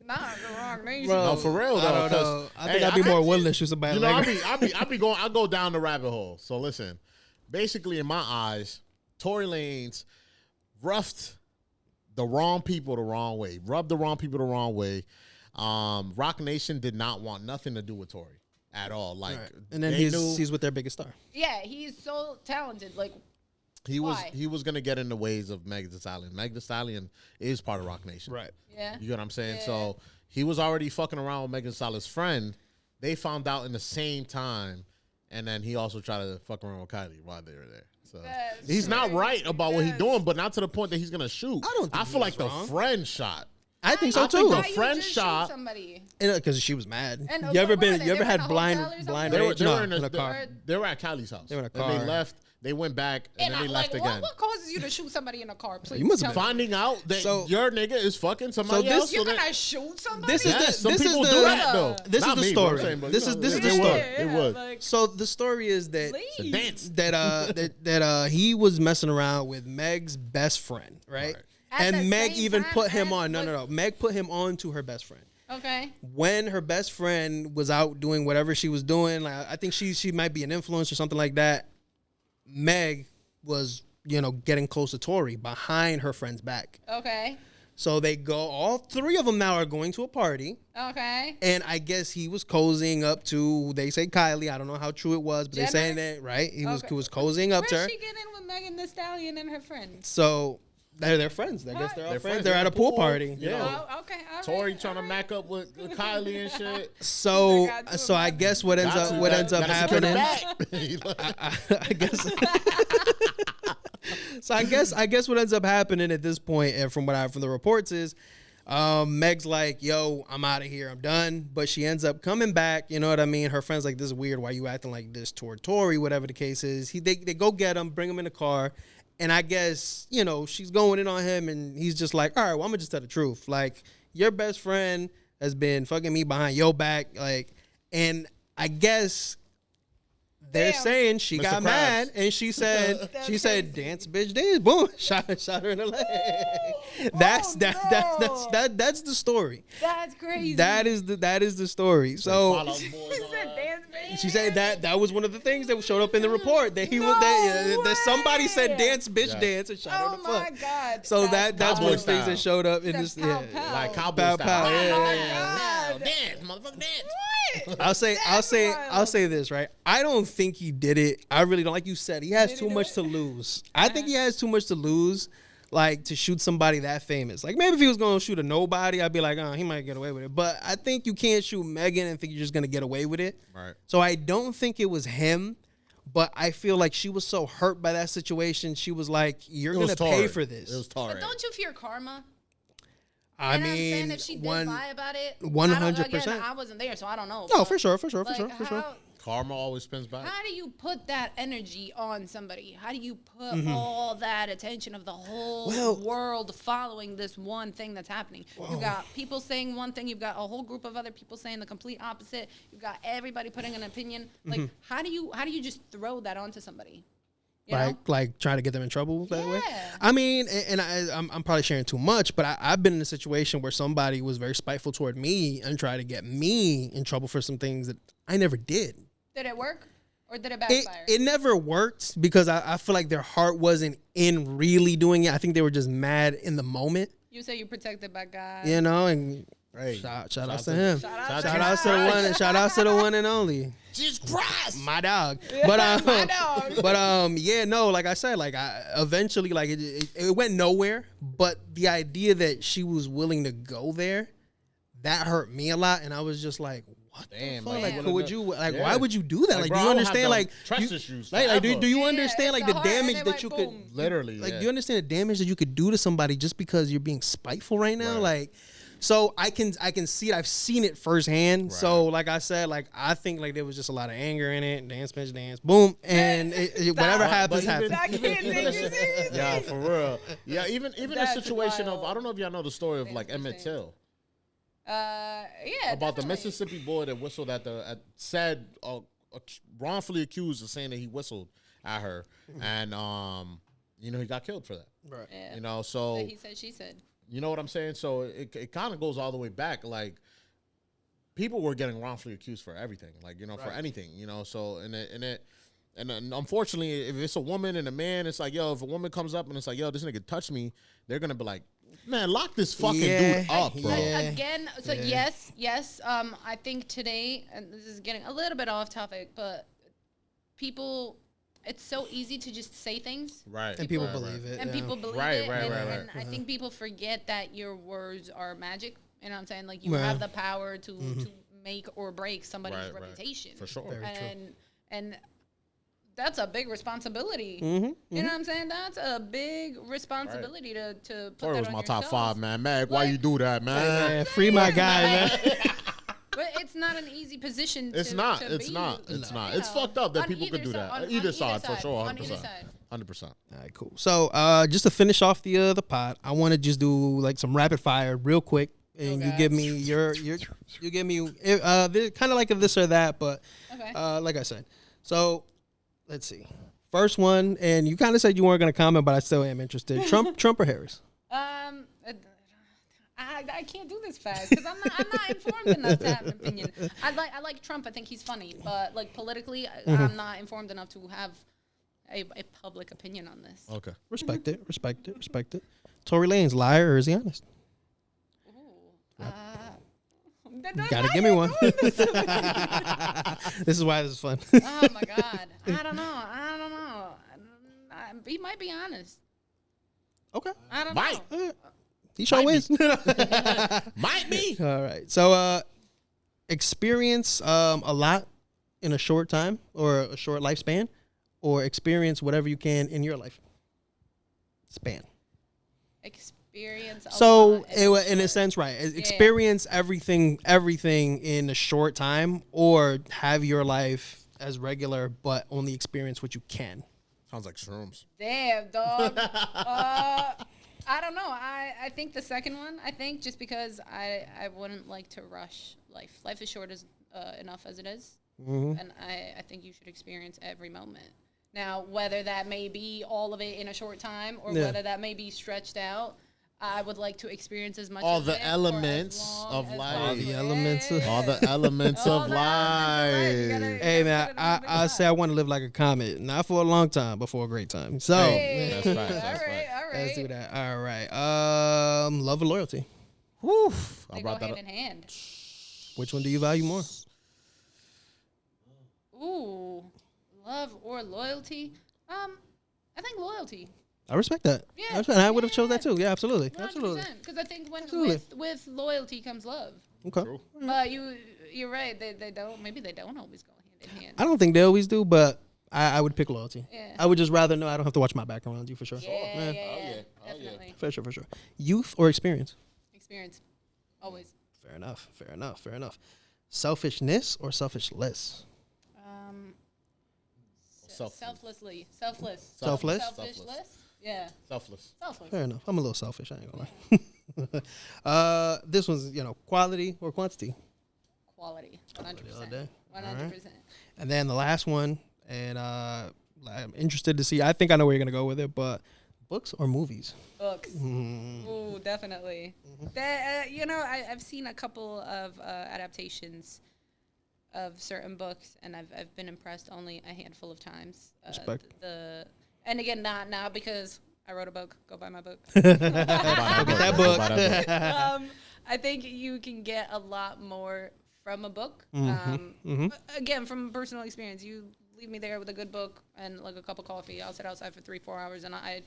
Not the wrong nation. Bro, No, for real though. I don't 'cause, know. I hey, think I'd be more willing to shoot somebody. You know, like I go down the rabbit hole. So listen, basically in my eyes, Tory Lanez roughed the wrong people the wrong way, rubbed the wrong people the wrong way. Rock Nation did not want nothing to do with Tory at all. Like, Right. And then they knew he's with their biggest star. Yeah, he's so talented. Like, he why? was gonna get in the ways of Meg Thee Stallion. Meg Thee Stallion is part of Rock Nation. Right. yeah. You get what I'm saying? Yeah. So he was already fucking around with Megan Thee Stallion's friend. They found out in the same time, and then he also tried to fuck around with Kylie while they were there. So That's he's not true. right about what he's Yes. doing, but not to the point that he's gonna shoot. I don't think I he feel was like the wrong. friend shot. I think so I think too. the Why you friend just shot- shoot somebody? Because she was mad. And, You ever what were been? they? You They ever were in had a blind hotel or blind something? rage? They No, were in a car. They were at Callie's house. They were in a And car. they left. They went back, and then they left like, again. What causes you to shoot somebody in a car? Please. You must tell have me. Finding out that So- your nigga is fucking somebody this- else. You're so that- gonna shoot somebody? This is Yeah, the- some this is people the- do that though. This Not is the me, but I'm story. saying, but, This you is know, this is they the would. story. They would. Like, So the story is that please. Dance. that he was messing around with Meg's best friend, right? Right. At the And Meg same even time put him as on. what- No. Meg put him on to her best friend. Okay. When her best friend was out doing whatever she was doing, like I think she might be an influencer or something like that. Meg was, getting close to Tory behind her friend's back. Okay. So they go, all three of them now are going to a party. Okay. And I guess he was cozying up to, they say Kylie. I don't know how true it was, but they're saying Jenner? that, right? He was Okay. cozying up to Where'd her. she get in with Megan Thee Stallion and her friends? So They're friends. I guess they're all friends. They're at a pool party. Yeah. Oh, okay. All Tory right, trying to mac up with Kylie and shit. So I guess what ends up happening. I guess. So I guess what ends up happening at this point, and from the reports is, Meg's like, yo, I'm out of here, I'm done. But she ends up coming back. You know what I mean? Her friend's like, this is weird. Why you acting like this toward Tory? Whatever the case is, they go get him, bring him in the car, and I guess she's going in on him, and he's just like, all right, well, I'm gonna just tell the truth. Like, your best friend has been fucking me behind your back, like, and I guess. They're saying she got mad and she said dance bitch dance, boom, shot her in the leg. That's the story. That's crazy. That is the story. So she said that was one of the things that showed up in the report that that somebody said dance bitch dance and shot her in the foot. Oh my god. So that's one of the things that showed up in this like cowboy style. Yeah. Dance, motherfucker, dance. I'll say this, right? I don't think he did it. I really don't. Like you said, he has too much to lose. I think he has too much to lose, like, to shoot somebody that famous. Like, maybe if he was going to shoot a nobody, I'd be like, oh, he might get away with it. But I think you can't shoot Megan and think you're just going to get away with it. Right. So I don't think it was him, but I feel like she was so hurt by that situation. She was like, you're going to pay for this. It was Tory. But don't you fear karma? I mean, I'm saying if she did lie about it, 100%. I wasn't there, so I don't know. No, for sure. Karma always spins back. How do you put that energy on somebody? How do you put all that attention of the whole world following this one thing that's happening? You got people saying one thing. You've got a whole group of other people saying the complete opposite. You've got everybody putting an opinion. Like, how do you just throw that onto somebody? Like trying to get them in trouble that way. I mean, and I'm probably sharing too much, but I've been in a situation where somebody was very spiteful toward me and tried to get me in trouble for some things that I never did. Did it work or did it backfire? It never worked because I feel like their heart wasn't in really doing it. I think they were just mad in the moment. You say you're protected by God. And shout out to him. Shout out to the one and only. Jesus Christ, my dog. My dog. Like I said, like eventually, like it went nowhere. But the idea that she was willing to go there, that hurt me a lot, and I was just like, what the fuck? Like, would you why would you do that? Like, do you understand? Like, trust issues. Do you understand like the damage that you could literally? Like, do you understand the damage that you could do to somebody just because you're being spiteful right now? Like. So I can see it. I've seen it firsthand. Right. So like I said, like I think like there was just a lot of anger in it. Dance, bitch, dance, boom, and whatever happens, happens. Yeah, for real. Yeah, even a situation wild. Of I don't know if y'all know the story of like Emmett Till. Yeah. About the Mississippi boy that whistled said wrongfully accused of saying that he whistled at her, and he got killed for that. Right. Yeah. So he said, she said. You know what I'm saying? So it kind of goes all the way back. Like, people were getting wrongfully accused for everything, like, for anything, So and unfortunately, if it's a woman and a man, it's like, yo, if a woman comes up and it's like, yo, this nigga touched me, they're gonna be like, man, lock this fucking dude up, bro. Again, so yes. I think today, and this is getting a little bit off topic, but people. It's so easy to just say things. Right. And people believe it. And people believe it. Right. And I think people forget that your words are magic. You know what I'm saying? Like, you have the power to make or break somebody's reputation. For sure. And that's a big responsibility. Mm-hmm. You know what I'm saying? That's a big responsibility to put Tory that was on my yourself. top 5, man. Mag, why you do that, man? Free my guy, man. But it's not an easy position It's not. It's fucked up that people could do that. On either side, for sure. 100%. 100%. All right, cool. So just to finish off the pod, I want to just do like some rapid fire real quick. And you give me you give me kind of like a this or that, but like I said. So let's see. First one, and you kind of said you weren't going to comment, but I still am interested. Trump or Harris? I can't do this fast because I'm not informed enough to have an opinion. I like Trump. I think he's funny, but like politically, I'm not informed enough to have a public opinion on this. Okay, respect it. Tory Lanez, liar or is he honest? Gotta give me one. This is why this is fun. Oh my God, I don't know. He might be honest. Okay. I don't Might. know. He sure is. Might be. All right. So, experience a lot in a short time or a short lifespan, or experience whatever you can in your life span. Experience. So, in a sense, right? Experience everything in a short time, or have your life as regular, but only experience what you can. Sounds like shrooms. Damn, dog. I don't know. I think the second one. I think just because I wouldn't like to rush life. Life is short enough as it is, and I think you should experience every moment. Now, whether that may be all of it in a short time or whether that may be stretched out, I would like to experience as much All of the it elements as of life. All the elements. All the elements of life. Hey man, I say I want to live like a comet, not for a long time, but for a great time. So That's right. That's All right. right. let's do that. All right. Love or loyalty? Whew. They go hand in hand. Which one do you value more? Ooh, love or loyalty? I think loyalty. I respect that. Yeah, I would have chose that too. Yeah, absolutely. Absolutely. Because I think when Absolutely. with loyalty comes love. Okay. You're right. They don't. Maybe they don't always go hand in hand. I don't think they always do, but I would pick loyalty. Yeah. I would just rather know I don't have to watch my back around you for sure. Yeah. Definitely. For sure. Youth or experience? Experience. Always. Fair enough. Selfishness or selfishless? Selflessly. Selfless. Selfless? Selfishless? Yeah. Selfless. Selfless. Fair enough. I'm a little selfish. I ain't gonna lie. This one's, quality or quantity? Quality. 100%. all day. 100%. And then the last one, and I'm interested to see. I think I know where you're gonna go with it, but books or movies? Books. Ooh, definitely. That I've seen a couple of adaptations of certain books, and I've been impressed only a handful of times. Respect. And again, not because I wrote a book. Go buy my book. Get that book. I think you can get a lot more from a book. Again, from personal experience, you leave me there with a good book and like a cup of coffee. I'll sit outside for 3-4 hours, and I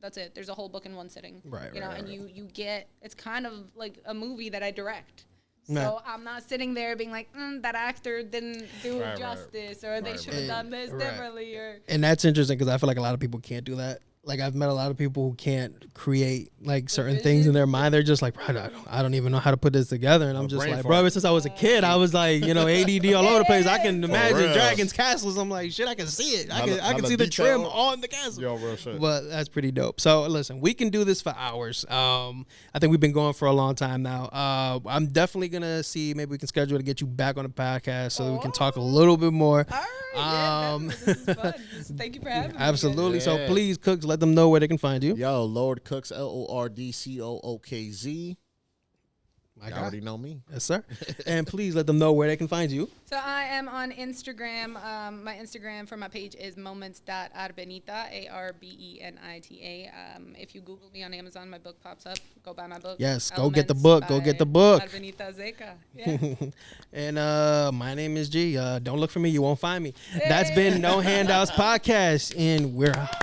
that's it. There's a whole book in one sitting. Right. You get, it's kind of like a movie that I direct. So I'm not sitting there being like, that actor didn't do it justice, or they should have done this differently. And that's interesting because I feel like a lot of people can't do that. Like, I've met a lot of people who can't create like certain things in their mind. They're just like, bro, I don't even know how to put this together. And I'm just like, bro, since I was a kid, I was like, ADD all over the place. I can imagine dragons, castles. I'm like, shit, I can see it. I can see the trim on the castle. Yo, real shit. But that's pretty dope. So listen, we can do this for hours. I think we've been going for a long time now. I'm definitely gonna see, maybe we can schedule to get you back on the podcast so that we can talk a little bit more. All right, this is fun. Thank you for having me. Absolutely. So please, Cooks, let them know where they can find you. Yo, Lord Cooks, LORDCOOKZ. My You God. already know me. Yes, sir. And please let them know where they can find you. So I am on Instagram. My Instagram for my page is moments.arbenita, ARBENITA. If you Google me on Amazon, my book pops up. Go buy my book. Yes, go get the book. Go get the book. Arbenita Zeka. Yeah. And my name is G. Don't look for me. You won't find me. That's been No Handouts Podcast. And we're out.